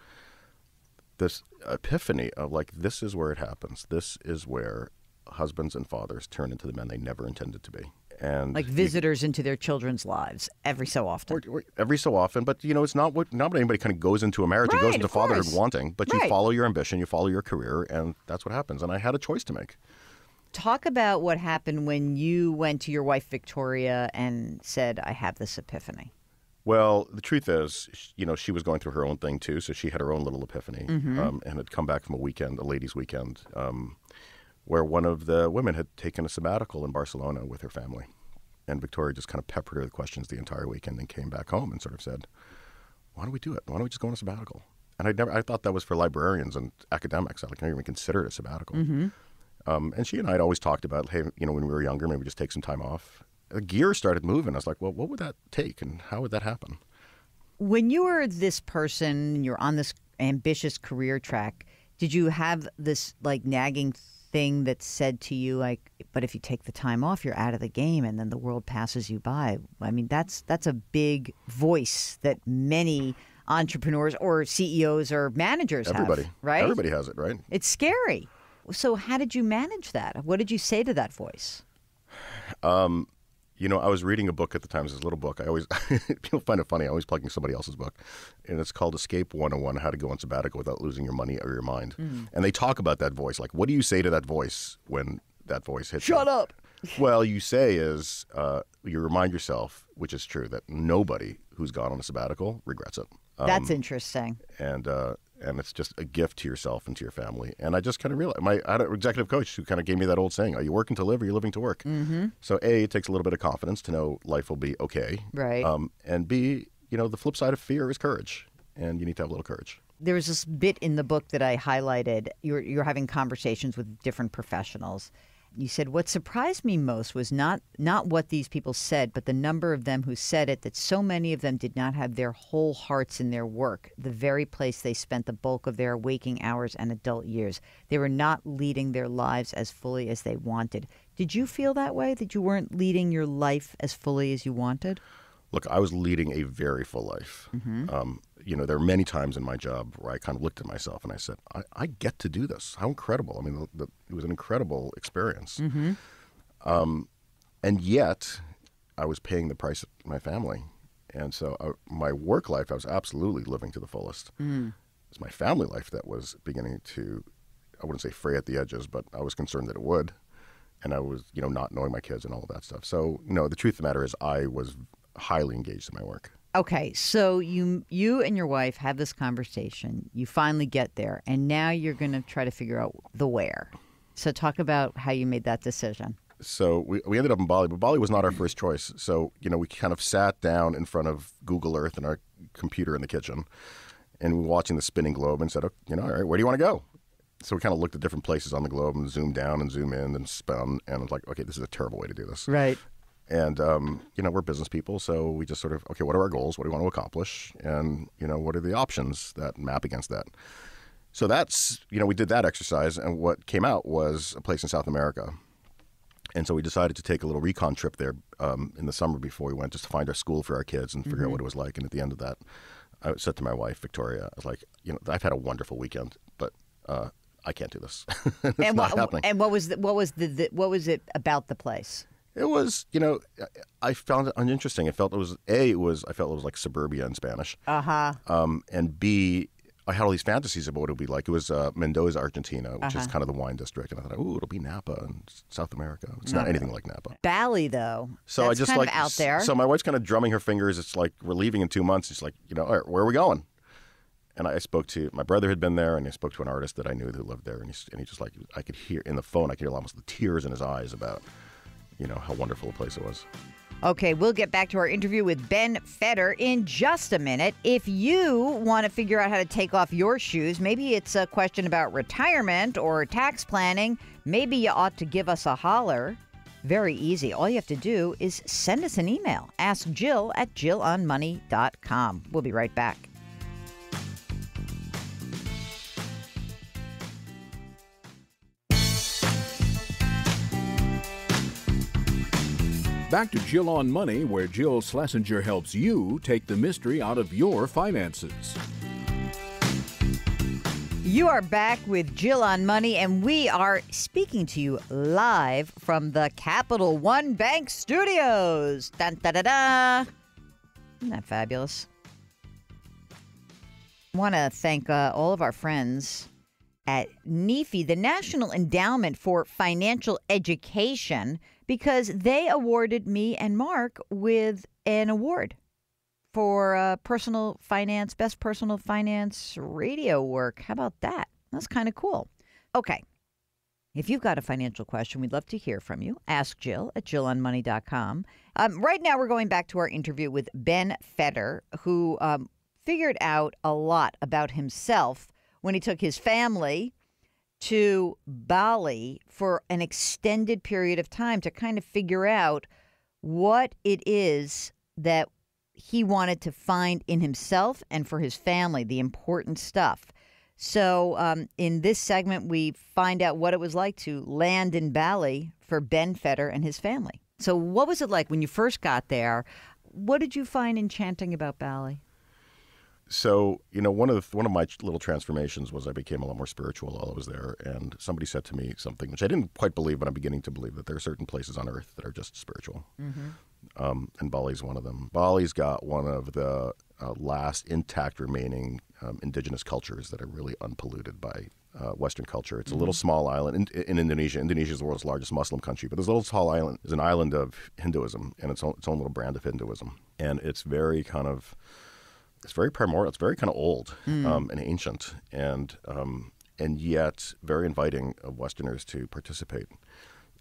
epiphany of like, this is where it happens. This is where husbands and fathers turn into the men they never intended to be. And
like visitors into their children's lives every so often.
Every so often, but it's not what anybody kind of goes into a marriage and goes into fatherhood wanting. But you follow your ambition, you follow your career, and that's what happens. And I had a choice to make.
Talk about what happened when you went to your wife Victoria and said, "I have this epiphany."
Well, the truth is, she was going through her own thing too, so she had her own little epiphany, and had come back from a ladies' weekend. Where one of the women had taken a sabbatical in Barcelona with her family. And Victoria just kind of peppered her with questions the entire weekend and came back home and sort of said, why don't we do it? Why don't we just go on a sabbatical? And I thought that was for librarians and academics. I didn't even consider it a sabbatical. Mm-hmm. And she and I had always talked about, hey, when we were younger, maybe just take some time off. The gears started moving. I was like, well, what would that take and how would that happen?
When you were this person, you're on this ambitious career track, did you have this like nagging thing that said to you, like, but if you take the time off, you're out of the game and then the world passes you by? I mean, that's a big voice that many entrepreneurs or CEOs or managers have, right?
Everybody has it, right?
It's scary. So how did you manage that? What did you say to that voice?
I was reading a book at the time. It was this little book. I always, people find it funny. I'm always plugging somebody else's book. And it's called Escape 101, How to Go on Sabbatical Without Losing Your Money or Your Mind. Mm. And they talk about that voice. Like, what do you say to that voice when that voice hits you?
Shut up.
Well, you say is, you remind yourself, which is true, that nobody who's gone on a sabbatical regrets it.
That's interesting.
And it's just a gift to yourself and to your family. And I just kind of realized, I had an executive coach who kind of gave me that old saying, are you working to live or are you living to work? Mm-hmm. So A, it takes a little bit of confidence to know life will be okay.
Right.
And B, the flip side of fear is courage. And you need to have a little courage.
There was this bit in the book that I highlighted. You're having conversations with different professionals. You said, what surprised me most was not what these people said, but the number of them who said it, that so many of them did not have their whole hearts in their work, the very place they spent the bulk of their waking hours and adult years. They were not leading their lives as fully as they wanted. Did you feel that way, that you weren't leading your life as fully as you wanted?
Look, I was leading a very full life. Mm-hmm. There are many times in my job where I kind of looked at myself and I said, I get to do this. How incredible. I mean, it was an incredible experience. Mm-hmm. And yet, I was paying the price of my family. And so my work life, I was absolutely living to the fullest. Mm. It was my family life that was beginning to, I wouldn't say fray at the edges, but I was concerned that it would. And I was, not knowing my kids and all of that stuff. So, the truth of the matter is I was highly engaged in my work.
Okay, so you and your wife have this conversation. You finally get there, and now you're going to try to figure out the where. So talk about how you made that decision.
So we ended up in Bali, but Bali was not our first choice. So, we kind of sat down in front of Google Earth and our computer in the kitchen, and we were watching the spinning globe and said, all right, where do you want to go? So we kind of looked at different places on the globe and zoomed down and zoom in and spun, and it was like, okay, this is a terrible way to do this.
Right.
And, we're business people, so we just sort of, okay, what are our goals? What do we want to accomplish? And, what are the options that map against that? So that's, we did that exercise, and what came out was a place in South America. And so we decided to take a little recon trip there in the summer before we went, just to find our school for our kids and figure out what it was like. And at the end of that, I said to my wife, Victoria, I was like, I've had a wonderful weekend, but I can't do this. It's not happening.
And what was it about the place?
It was, I found it uninteresting. I felt it was like suburbia in Spanish. And B, I had all these fantasies about what it would be like. It was Mendoza, Argentina, which is kind of the wine district. And I thought, it'll be Napa in South America. It's not anything like Napa.
Bali, though.
So
that's
I just
kind of out there.
So my wife's kind of drumming her fingers. It's like, we're leaving in 2 months. It's like, all right, where are we going? And I spoke to, my brother had been there, and I spoke to an artist that I knew who lived there. And he just like, I could hear in the phone, I could hear almost the tears in his eyes about, how wonderful a place it was.
Okay, we'll get back to our interview with Ben Fetter in just a minute. If you want to figure out how to take off your shoes, maybe it's a question about retirement or tax planning, maybe you ought to give us a holler. Very easy. All you have to do is send us an email. Ask Jill at jillonmoney.com. We'll be right back.
Back to Jill on Money, where Jill Schlesinger helps you take the mystery out of your finances.
You are back with Jill on Money, and we are speaking to you live from the Capital One Bank Studios. Dun, da, da, da. Isn't that fabulous? I want to thank all of our friends at NEFI, the National Endowment for Financial Education, because they awarded me and Mark with an award for personal finance, best personal finance radio work. How about that? That's kind of cool. Okay. If you've got a financial question, we'd love to hear from you. Ask Jill at jillonmoney.com. Right now, we're going back to our interview with Ben Fetter, who figured out a lot about himself when he took his family to Bali for an extended period of time to kind of figure out what it is that he wanted to find in himself and for his family, the important stuff. So in this segment, we find out what it was like to land in Bali for Ben Fetter and his family. So what was it like when you first got there? What did you find enchanting about Bali?
So, one of my little transformations was I became a lot more spiritual while I was there. And somebody said to me something which I didn't quite believe, but I'm beginning to believe, that there are certain places on earth that are just spiritual. And Bali's one of them. Bali's got one of the last intact remaining indigenous cultures that are really unpolluted by Western culture. It's a little small island in Indonesia. Indonesia is the world's largest Muslim country, but this little small island is an island of Hinduism and its own little brand of Hinduism. And it's very kind of... It's very primordial. It's very kind of old and ancient, and yet very inviting of Westerners to participate.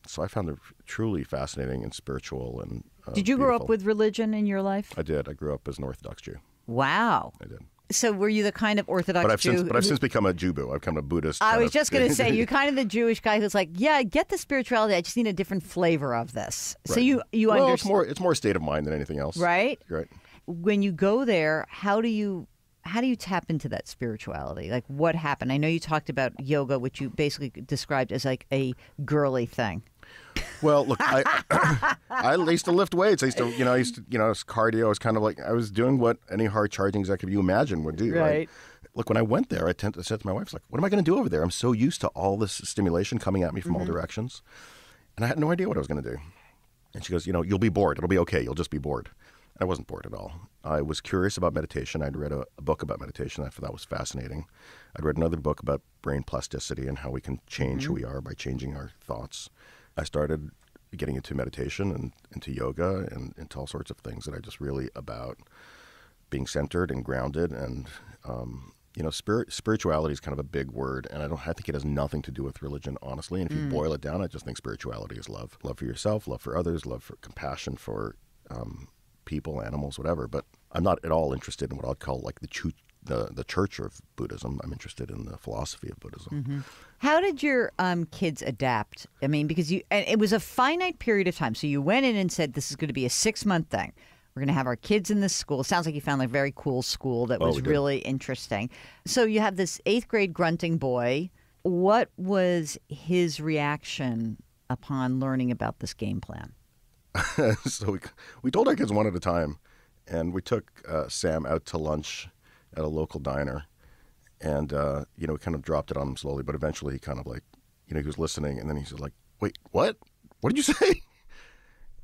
So I found it truly fascinating and spiritual. And
did you grow up with religion in your life?
I did. I grew up as an Orthodox Jew.
Wow.
I did.
So were you the kind of Orthodox Jew?
But I've since become a Jew-boo. I've become a Buddhist.
I was just going to say, you're kind of the Jewish guy who's like, yeah, I get the spirituality. I just need a different flavor of this. Right. So you understand.
It's more a state of mind than anything else.
Right?
Right.
When you go there, how do you tap into that spirituality? Like, what happened? I know you talked about yoga, which you basically described as like a girly thing.
Well, look, I used to lift weights. I used to, cardio. I was kind of like, I was doing what any hard-charging executive you imagine would do. Right. Look, when I went there, I said to my wife, like, what am I going to do over there? I'm so used to all this stimulation coming at me from all directions. And I had no idea what I was going to do. And she goes, you'll be bored. It'll be okay. You'll just be bored. I wasn't bored at all. I was curious about meditation. I'd read a book about meditation. I thought that was fascinating. I'd read another book about brain plasticity and how we can change who we are by changing our thoughts. I started getting into meditation and into yoga and into all sorts of things that are just really about being centered and grounded. And, spirituality is kind of a big word, and I think it has nothing to do with religion, honestly. And if you boil it down, I just think spirituality is love. Love for yourself, love for others, love for compassion for people, animals, whatever. But I'm not at all interested in what I'd call like the church of Buddhism. I'm interested in the philosophy of Buddhism.
How did your kids adapt? I mean, because it was a finite period of time. So you went in and said, this is going to be a 6-month thing. We're going to have our kids in this school. It sounds like you found a very cool school that was really interesting. So you have this 8th grade grunting boy. What was his reaction upon learning about this game plan?
So we told our kids one at a time, and we took Sam out to lunch at a local diner, and we kind of dropped it on him slowly, but eventually he kind of like, he was listening, and then he said like, "Wait, what? What did you say?"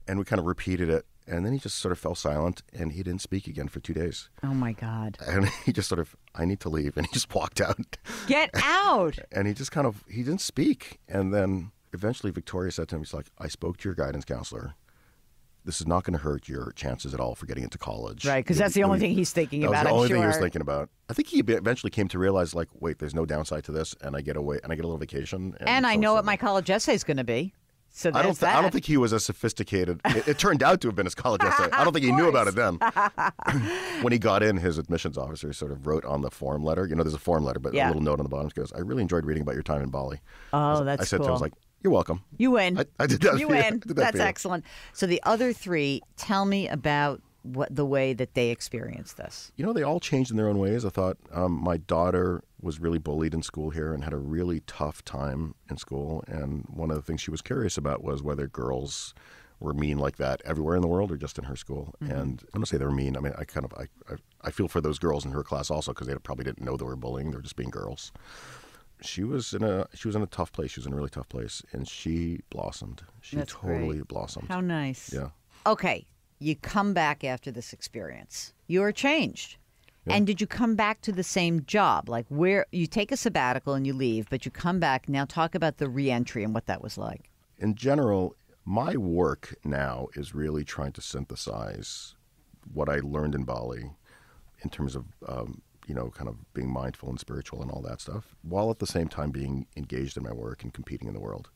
And we kind of repeated it, and then he just sort of fell silent, and he didn't speak again for 2 days.
Oh my God!
And he just sort of, "I need to leave," and he just walked out.
Get out!
And he just kind of, he didn't speak, and then eventually Victoria said to him, "He's like, I spoke to your guidance counselor. This is not going to hurt your chances at all for getting into college."
Right, because that's the only thing he's thinking about.
That was the
I'm
only
sure.
thing he was thinking about. I think he eventually came to realize, like, wait, there's no downside to this, and I get away, and I get a little vacation.
And I know what my college essay is going to be. So
I don't think he was as sophisticated. It turned out to have been his college essay. I don't think he knew about it then. When he got in, his admissions officer sort of wrote on the form letter. There's a form letter, but a little note on the bottom goes, "I really enjoyed reading about your time in Bali."
Oh, that's cool.
I said to him, I was like, "You're welcome.
You win.
I did that.
You
for
win.
You. I did that
That's
for you.
excellent. So the other three, tell me about the way that they experienced this.
They all changed in their own ways. I thought my daughter was really bullied in school here and had a really tough time in school. And one of the things she was curious about was whether girls were mean like that everywhere in the world or just in her school. Mm-hmm. And I don't say they were mean. I mean, I feel for those girls in her class also, because they probably didn't know they were bullying. They were just being girls. She was in a tough place. She was in a really tough place, and she blossomed. She
That's
totally
great.
blossomed.
How nice.
Yeah.
Okay, you come back after this experience. You are changed.
Yeah.
And did you come back to the same job? Like, where you take a sabbatical and you leave, but you come back. Now talk about the reentry and what that was like.
In general, my work now is really trying to synthesize what I learned in Bali in terms of kind of being mindful and spiritual and all that stuff, while at the same time being engaged in my work and competing in the world.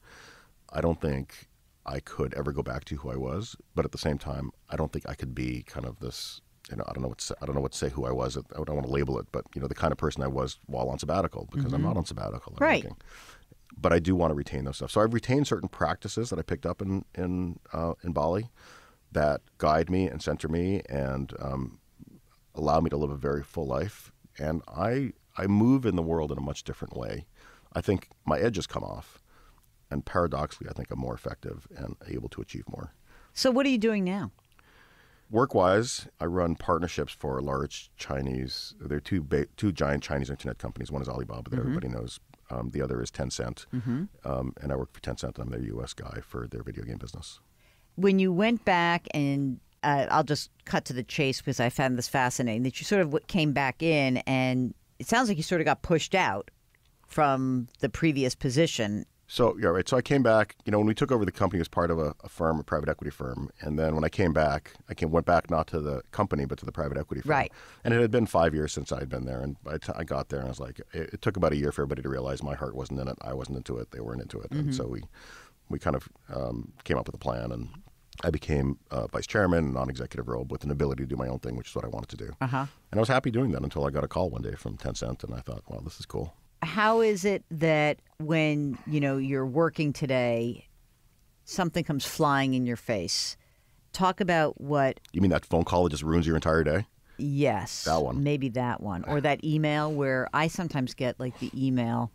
I don't think I could ever go back to who I was, but at the same time, I don't think I could be kind of this, I don't know what to say who I was. I don't want to label it, but the kind of person I was while on sabbatical, because I'm not on sabbatical. I'm
right.
working. But I do want to retain those stuff. So I've retained certain practices that I picked up in Bali that guide me and center me and allow me to live a very full life. And I move in the world in a much different way. I think my edges come off. And paradoxically, I think I'm more effective and able to achieve more.
So what are you doing now?
Work-wise, I run partnerships for large Chinese. There are two giant Chinese internet companies. One is Alibaba that everybody knows. The other is Tencent. And I work for Tencent. I'm their U.S. guy for their video game business.
When you went back, and I'll just cut to the chase because I found this fascinating, that you sort of came back in, and it sounds like you sort of got pushed out from the previous position.
So, yeah, right. So I came back, when we took over the company, it was part of a firm, a private equity firm. And then when I came back, went back not to the company, but to the private equity firm. Right. And it had been 5 years since I had been there. And by the time I got there, and I was like, it took about a year for everybody to realize my heart wasn't in it. I wasn't into it. They weren't into it. And so we kind of came up with a plan. And I became vice chairman, non-executive role, with an ability to do my own thing, which is what I wanted to do. And I was happy doing that until I got a call one day from Tencent. And I thought, well, this is cool.
How is it that when, you're working today, something comes flying in your face? Talk about what...
You mean that phone call that just ruins your entire day?
Yes.
That one.
Maybe that one. Or that email where I sometimes get like the email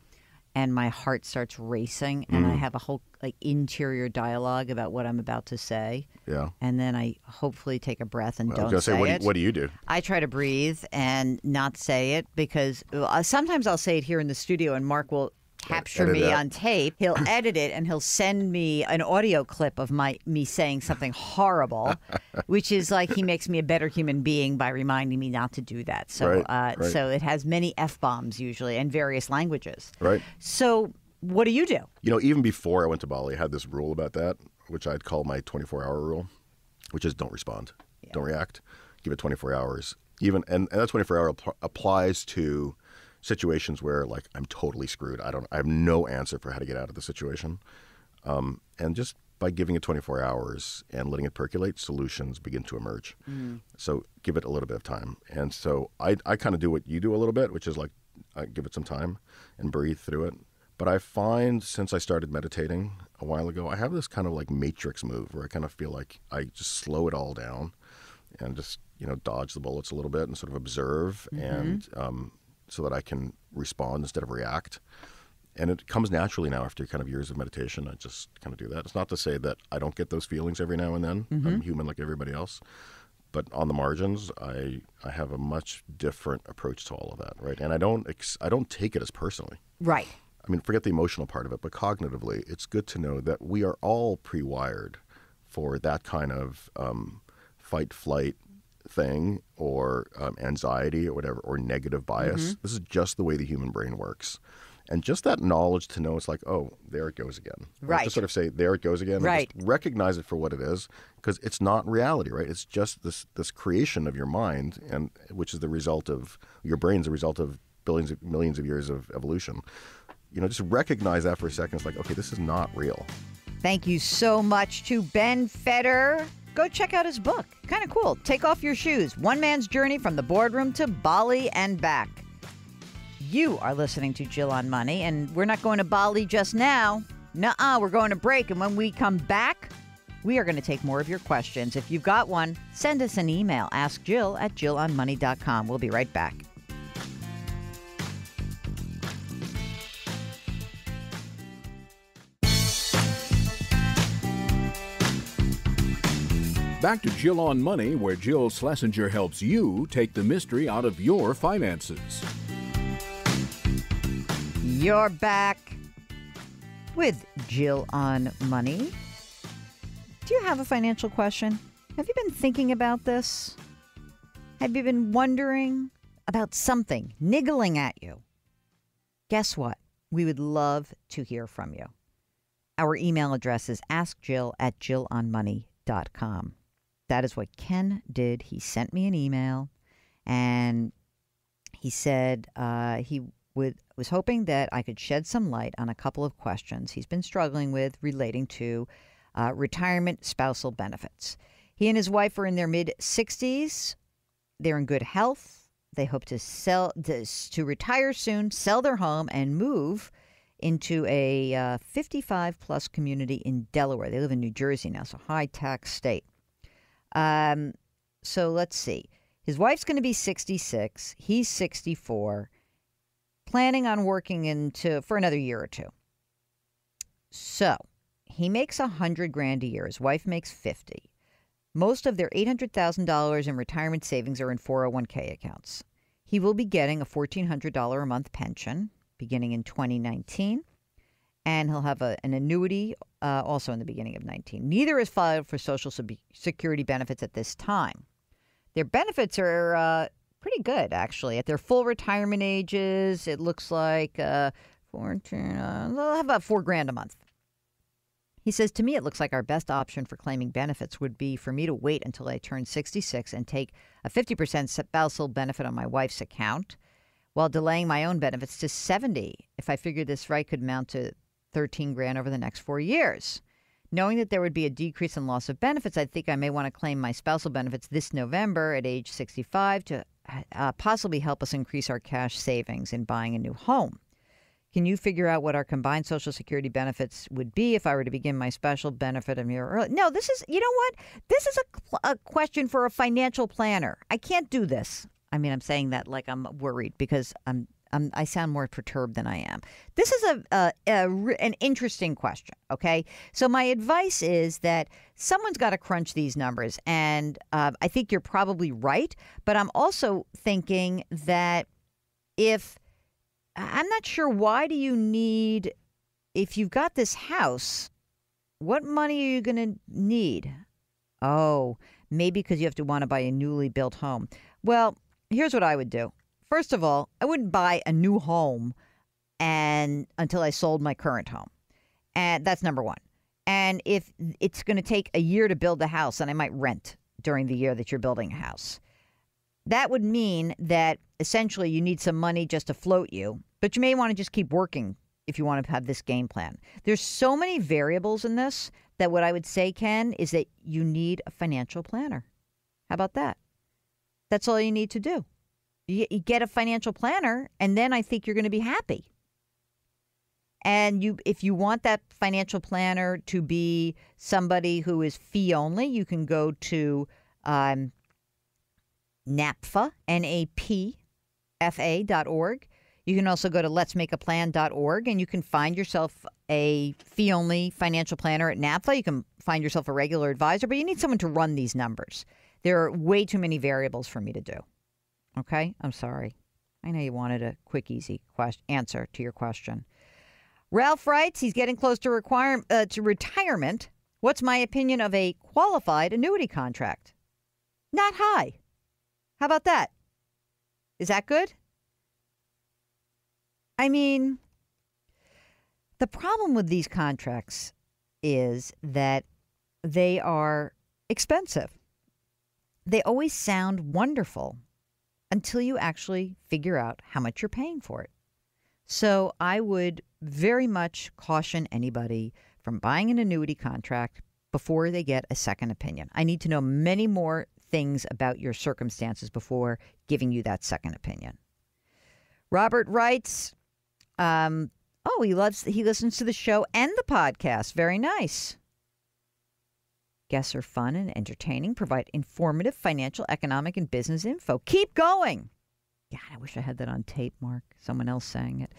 and my heart starts racing and I have a whole interior dialogue about what I'm about to say. Yeah. And then I hopefully take a breath and don't say it.
What do you do?
I try to breathe and not say it because sometimes I'll say it here in the studio and Mark will capture me on tape. He'll edit it and he'll send me an audio clip of me saying something horrible, which is like he makes me a better human being by reminding me not to do that. So, so it has many F-bombs usually and various languages.
Right.
So what do you do? even
before I went to Bali, I had this rule about that, which I'd call my 24-hour rule, which is don't respond, don't react, give it 24 hours. And that 24-hour applies to situations where I'm totally screwed. I have no answer for how to get out of the situation. And just by giving it 24 hours and letting it percolate, solutions begin to emerge. So give it a little bit of time. And so I kind of do what you do a little bit, which is I give it some time and breathe through it. But I find since I started meditating a while ago, I have this kind of matrix move where I kind of feel like I just slow it all down and just, dodge the bullets a little bit and sort of observe and so that I can respond instead of react. And it comes naturally now after kind of years of meditation. I just kind of do that. It's not to say that I don't get those feelings every now and then. I'm human like everybody else. But on the margins, I have a much different approach to all of that, right? And I don't take it as personally.
Right.
I mean, forget the emotional part of it, but cognitively, it's good to know that we are all pre-wired for that kind of fight-flight thing or anxiety or whatever, or negative bias. This is just the way the human brain works. And just that knowledge to know it's like, oh, there it goes again.
Right.
Just sort of say, there it goes again.
Right.
And just recognize it for what it is, because it's not reality, right? It's just this creation of your mind, and which is the result of your brain's a result of millions of years of evolution. Just recognize that for a second. It's like, okay, this is not real.
Thank you so much to Ben Fetter. Go check out his book. Kind of cool. Take Off Your Shoes. One Man's Journey from the Boardroom to Bali and Back. You are listening to Jill on Money, and we're not going to Bali just now. Nuh-uh, we're going to break, and when we come back, we are going to take more of your questions. If you've got one, send us an email. Ask Jill at jillonmoney.com. We'll be right back.
Back to Jill on Money, where Jill Schlesinger helps you take the mystery out of your finances.
You're back with Jill on Money. Do you have a financial question? Have you been thinking about this? Have you been wondering about something niggling at you? Guess what? We would love to hear from you. Our email address is askjill@jillonmoney.com. That is what Ken did. He sent me an email, and he said he was hoping that I could shed some light on a couple of questions he's been struggling with relating to retirement spousal benefits. He and his wife are in their mid-60s. They're in good health. They hope to retire soon, sell their home, and move into a 55-plus community in Delaware. They live in New Jersey now, so high-tax state. So let's see. His wife's going to be 66. He's 64. Planning on working for another year or two. So he makes $100,000 a year. His wife makes $50,000. Most of their $800,000 in retirement savings are in 401k accounts. He will be getting a $1,400 a month pension beginning in 2019, and he'll have an annuity also in the beginning of 19. Neither is filed for Social Security benefits at this time. Their benefits are pretty good, actually. At their full retirement ages, it looks like they'll have about $4,000 a month. He says, to me, it looks like our best option for claiming benefits would be for me to wait until I turn 66 and take a 50% spousal benefit on my wife's account while delaying my own benefits to 70. If I figure this right, could amount to $13,000 over the next 4 years. Knowing that there would be a decrease in loss of benefits, I think I may want to claim my spousal benefits this November at age 65 to possibly help us increase our cash savings in buying a new home. Can you figure out what our combined Social Security benefits would be if I were to begin my special benefit a year early? No, this is, you know what? This is a question for a financial planner. I can't do this. I mean, I'm saying that like I'm worried because I sound more perturbed than I am. This is an interesting question, okay? So my advice is that someone's got to crunch these numbers, and I think you're probably right, but I'm also thinking that I'm not sure, why do you need, if you've got this house, what money are you going to need? Oh, maybe because you have to want to buy a newly built home. Well, here's what I would do. First of all, I wouldn't buy a new home until I sold my current home. And that's number one. And if it's going to take a year to build the house, then I might rent during the year that you're building a house. That would mean that essentially you need some money just to float you, but you may want to just keep working if you want to have this game plan. There's so many variables in this that what I would say, Ken, is that you need a financial planner. How about that? That's all you need to do. You get a financial planner, and then I think you're going to be happy. And if you want that financial planner to be somebody who is fee only, you can go to NAPFA, NAPFA.org. You can also go to letsmakeaplan.org and you can find yourself a fee-only financial planner at NAPFA. You can find yourself a regular advisor, but you need someone to run these numbers. There are way too many variables for me to do. Okay? I'm sorry. I know you wanted a quick, easy answer to your question. Ralph writes he's getting close to retirement. What's my opinion of a qualified annuity contract? Not high. How about that? Is that good? I mean, the problem with these contracts is that they are expensive. They always sound wonderful until you actually figure out how much you're paying for it. So I would very much caution anybody from buying an annuity contract before they get a second opinion. I need to know many more things about your circumstances before giving you that second opinion. Robert writes, he listens to the show and the podcast. Very nice. Guests are fun and entertaining, provide informative financial, economic, and business info. Keep going. God, I wish I had that on tape, Mark. Someone else saying it.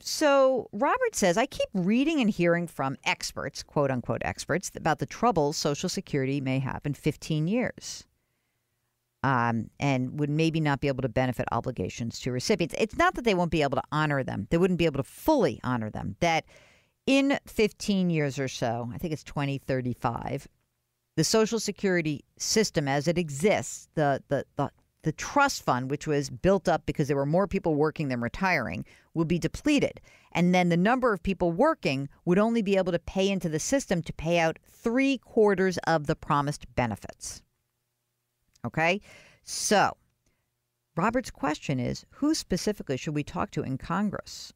So Robert says, I keep reading and hearing from experts, quote unquote experts, about the troubles Social Security may have in 15 years. And would maybe not be able to benefit obligations to recipients. It's not that they won't be able to honor them. They wouldn't be able to fully honor them. That in 15 years or so, I think it's 2035, the Social Security system as it exists, the trust fund, which was built up because there were more people working than retiring, will be depleted. And then the number of people working would only be able to pay into the system to pay out 3/4 of the promised benefits. Okay? So Robert's question is, who specifically should we talk to in Congress,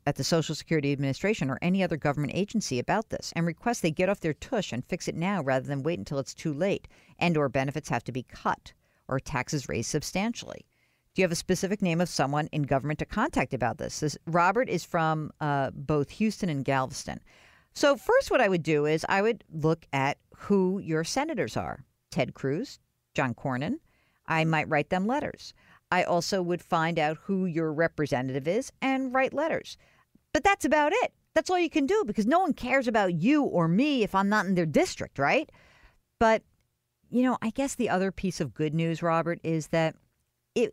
at the Social Security Administration, or any other government agency about this, and request they get off their tush and fix it now rather than wait until it's too late and or benefits have to be cut or taxes raised substantially? Do you have a specific name of someone in government to contact about this? Robert is from both Houston and Galveston. So first what I would do is I would look at who your senators are. Ted Cruz, John Cornyn. I might write them letters. I also would find out who your representative is and write letters. But that's about it. That's all you can do because no one cares about you or me if I'm not in their district, right? But, I guess the other piece of good news, Robert, is that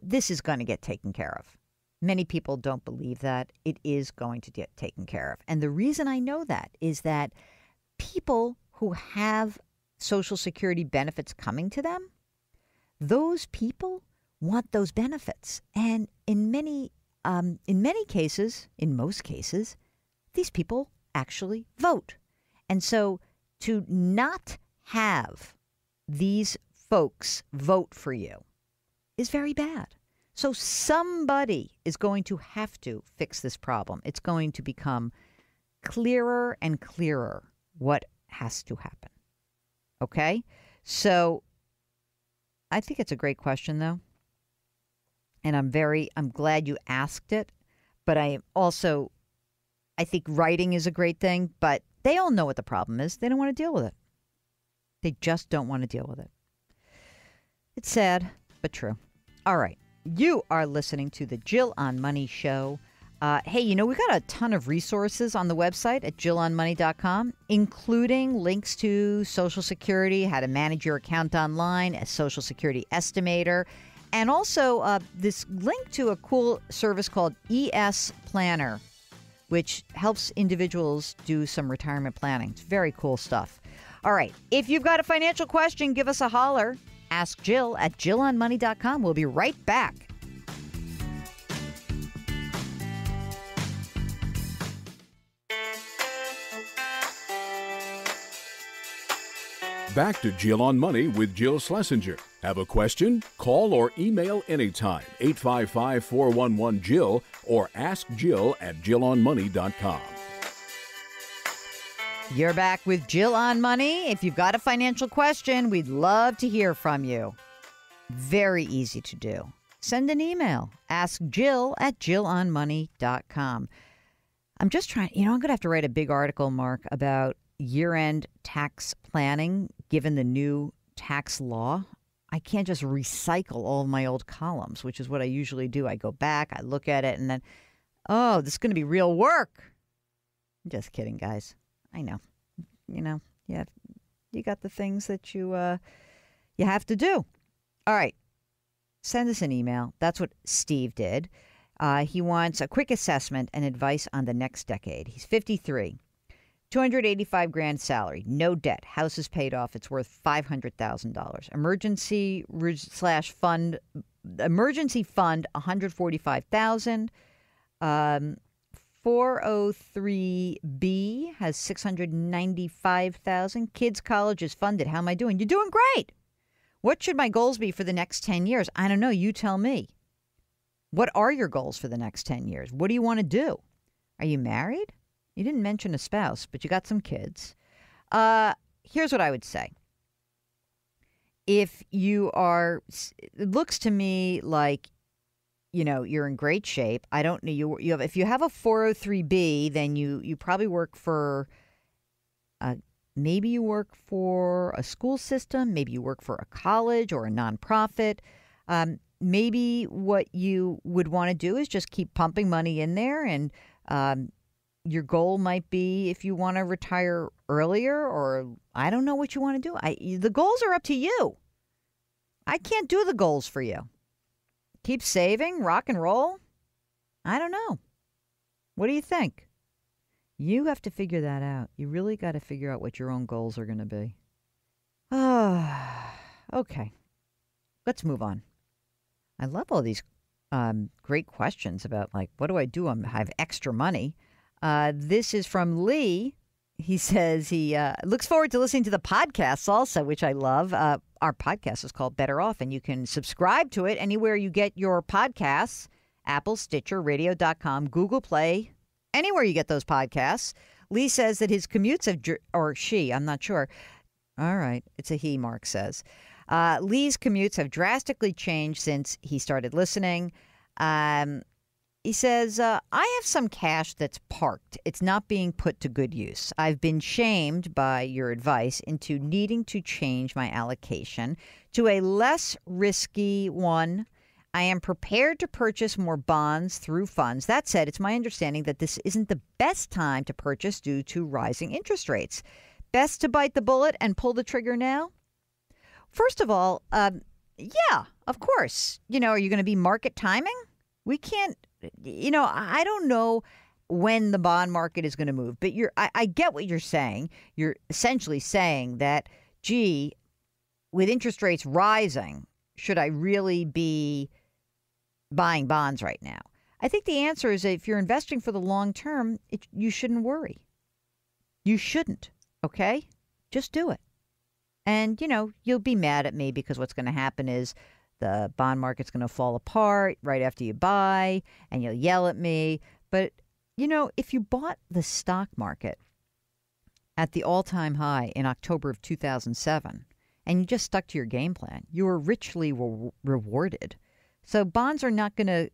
this is going to get taken care of. Many people don't believe that. It is going to get taken care of. And the reason I know that is that people who have Social Security benefits coming to them, those people want those benefits. And in most cases, these people actually vote. And so to not have these folks vote for you is very bad. So somebody is going to have to fix this problem. It's going to become clearer and clearer what has to happen. Okay? So I think it's a great question, though. And I'm glad you asked it. But I think writing is a great thing. But they all know what the problem is. They don't want to deal with it. They just don't want to deal with it. It's sad, but true. All right. You are listening to the Jill on Money Show. Hey, we've got a ton of resources on the website at jillonmoney.com, including links to Social Security, how to manage your account online, a Social Security estimator, and also this link to a cool service called ES Planner, which helps individuals do some retirement planning. It's very cool stuff. All right. If you've got a financial question, give us a holler. Ask Jill at jillonmoney.com. We'll be right back.
Back to Jill on Money with Jill Schlesinger. Have a question? Call or email anytime. 855-411-JILL or ask Jill at jillonmoney.com.
You're back with Jill on Money. If you've got a financial question, we'd love to hear from you. Very easy to do. Send an email. Ask Jill at jillonmoney.com. I'm just trying, I'm going to have to write a big article, Mark, about year-end tax planning given the new tax law. I can't just recycle all of my old columns, which is what I usually do. I go back, I look at it, and then, oh, this is going to be real work. I'm just kidding, guys. I know. Yeah, you got the things that you have to do. All right. Send us an email. That's what Steve did. He wants a quick assessment and advice on the next decade. He's 53. $285,000 salary, no debt, house is paid off, it's worth $500,000. Emergency fund, $145,000. 403B has $695,000. Kids' college is funded. How am I doing? You're doing great. What should my goals be for the next 10 years? I don't know. You tell me. What are your goals for the next 10 years? What do you want to do? Are you married? You didn't mention a spouse, but you got some kids. Here's what I would say. If you are, it looks to me like, you're in great shape. I don't know. You have, if you have a 403B, then you probably work for, maybe you work for a school system. Maybe you work for a college or a nonprofit. Maybe what you would want to do is just keep pumping money in there, and your goal might be if you want to retire earlier, or I don't know what you want to do. The goals are up to you. I can't do the goals for you. Keep saving, rock and roll. I don't know. What do you think? You have to figure that out. You really got to figure out what your own goals are going to be. Okay. Let's move on. I love all these great questions about, like, what do I do? I have extra money. This is from Lee. He says he looks forward to listening to the podcasts also, which I love. Our podcast is called Better Off, and you can subscribe to it anywhere you get your podcasts, Apple, Stitcher, radio.com, Google Play, anywhere you get those podcasts. Lee says that his commutes have, or she, I'm not sure. All right, it's a he, Mark says. Lee's commutes have drastically changed since he started listening. He says, I have some cash that's parked. It's not being put to good use. I've been shamed by your advice into needing to change my allocation to a less risky one. I am prepared to purchase more bonds through funds. That said, it's my understanding that this isn't the best time to purchase due to rising interest rates. Best to bite the bullet and pull the trigger now? First of all, yeah, of course. Are you going to be market timing? We can't. I don't know when the bond market is going to move, but I get what you're saying. You're essentially saying that, gee, with interest rates rising, should I really be buying bonds right now? I think the answer is that if you're investing for the long term, you shouldn't worry. You shouldn't, okay? Just do it. And, you'll be mad at me because what's going to happen is the bond market's going to fall apart right after you buy, and you'll yell at me. But, if you bought the stock market at the all-time high in October of 2007, and you just stuck to your game plan, you were richly rewarded. So bonds are not going to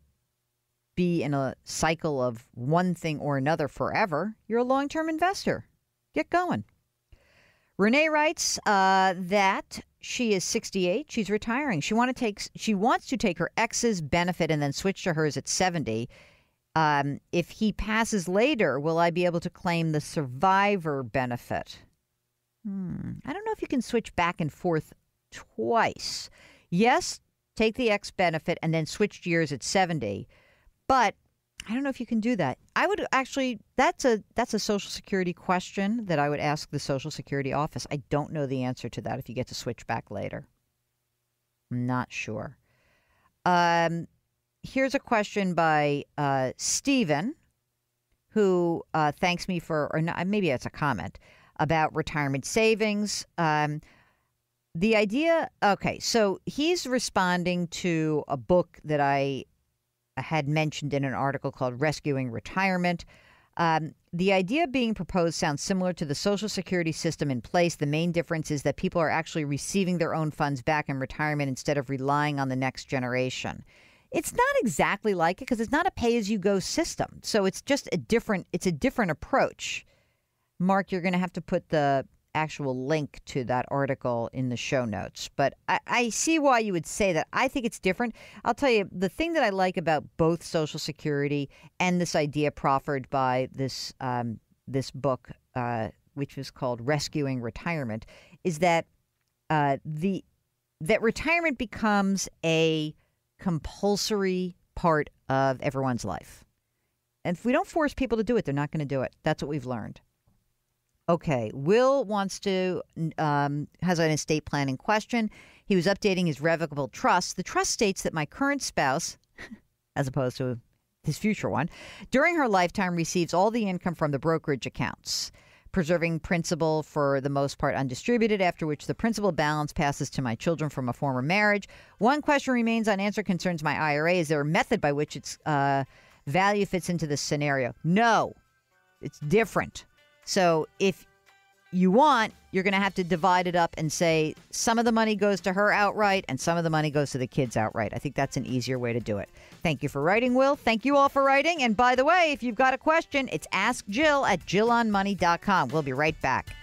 be in a cycle of one thing or another forever. You're a long-term investor. Get going. Renee writes that she is 68. She's retiring. She wants to take her ex's benefit and then switch to hers at 70. If he passes later, will I be able to claim the survivor benefit? I don't know if you can switch back and forth twice. Yes, take the ex benefit and then switch to yours at 70. But I don't know if you can do that. I would actually, that's a Social Security question that I would ask the Social Security office. I don't know the answer to that if you get to switch back later. I'm not sure. Here's a question by Stephen, who thanks me for, or not, maybe it's a comment, about retirement savings. The idea, okay, so he's responding to a book that I had mentioned in an article called Rescuing Retirement. The idea being proposed sounds similar to the Social Security system in place. The main difference is that people are actually receiving their own funds back in retirement instead of relying on the next generation. It's not exactly like it because it's not a pay-as-you-go system. So it's just a different approach. Mark, you're going to have to put the actual link to that article in the show notes. But I see why you would say that. I think it's different. I'll tell you, the thing that I like about both Social Security and this idea proffered by this book, which was called Rescuing Retirement, is that that retirement becomes a compulsory part of everyone's life. And if we don't force people to do it, they're not going to do it. That's what we've learned. Okay, Will has an estate planning question. He was updating his revocable trust. The trust states that my current spouse, as opposed to his future one, during her lifetime receives all the income from the brokerage accounts, preserving principal for the most part undistributed, after which the principal balance passes to my children from a former marriage. One question remains unanswered, concerns my IRA. Is there a method by which its value fits into this scenario? No, it's different. So if you want, you're going to have to divide it up and say some of the money goes to her outright and some of the money goes to the kids outright. I think that's an easier way to do it. Thank you for writing, Will. Thank you all for writing. And by the way, if you've got a question, it's Ask Jill at JillOnMoney.com. We'll be right back.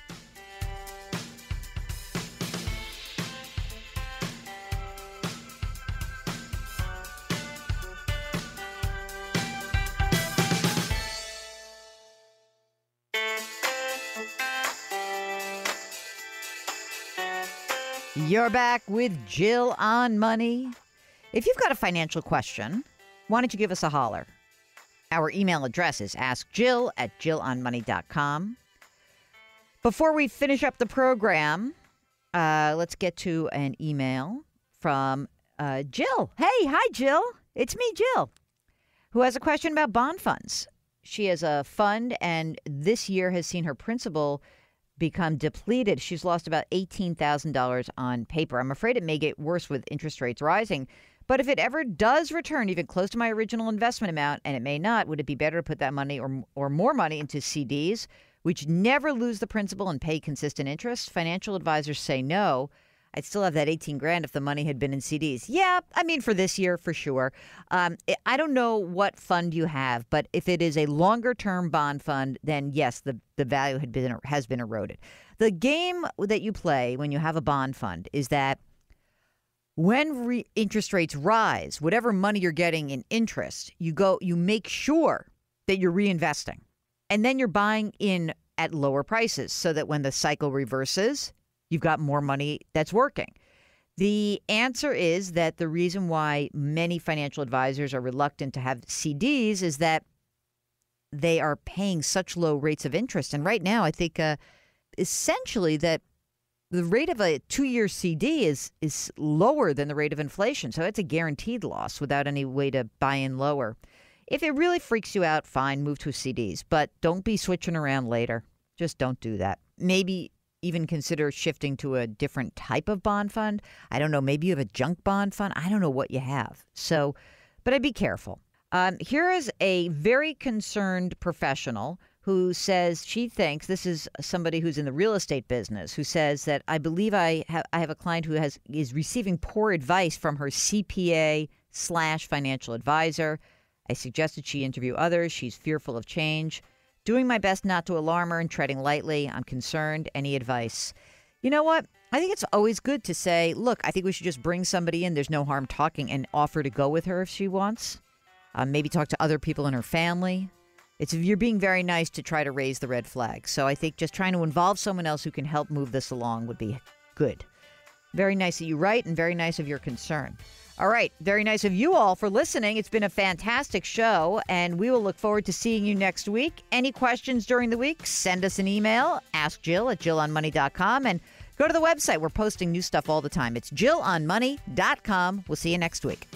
You're back with Jill on Money. If you've got a financial question, why don't you give us a holler? Our email address is askjill at jillonmoney.com. Before we finish up the program, let's get to an email from Jill. Hey, hi, Jill. It's me, Jill, who has a question about bond funds. She has a fund, and this year has seen her principal become depleted. She's lost about $18,000 on paper. I'm afraid it may get worse with interest rates rising. But if it ever does return even close to my original investment amount, and it may not, would it be better to put that money or more money into CDs, which never lose the principal and pay consistent interest? Financial advisors say no. I'd still have that $18,000 if the money had been in CDs. Yeah, I mean, for this year, for sure. I don't know what fund you have, but if it is a longer-term bond fund, then yes, the value has been eroded. The game that you play when you have a bond fund is that when interest rates rise, whatever money you're getting in interest, you make sure that you're reinvesting, and then you're buying in at lower prices so that when the cycle reverses, you've got more money that's working. The answer is that the reason why many financial advisors are reluctant to have CDs is that they are paying such low rates of interest. And right now, I think essentially that the rate of a 2-year CD is lower than the rate of inflation. So it's a guaranteed loss without any way to buy in lower. If it really freaks you out, fine, move to CDs. But don't be switching around later. Just don't do that. Maybe even consider shifting to a different type of bond fund. I don't know. Maybe you have a junk bond fund. I don't know what you have. So, but I'd be careful. Here is a very concerned professional who says she thinks, this is somebody who's in the real estate business, who says that I believe I have a client who is receiving poor advice from her CPA/financial advisor. I suggested she interview others. She's fearful of change. Doing my best not to alarm her and treading lightly. I'm concerned. Any advice? You know what? I think it's always good to say, look, I think we should just bring somebody in. There's no harm talking, and offer to go with her if she wants. Maybe talk to other people in her family. You're being very nice to try to raise the red flag. So I think just trying to involve someone else who can help move this along would be good. Very nice that you write, and very nice of your concern. All right. Very nice of you all for listening. It's been a fantastic show, and we will look forward to seeing you next week. Any questions during the week, send us an email, askjill at jillonmoney.com, and go to the website. We're posting new stuff all the time. It's jillonmoney.com. We'll see you next week.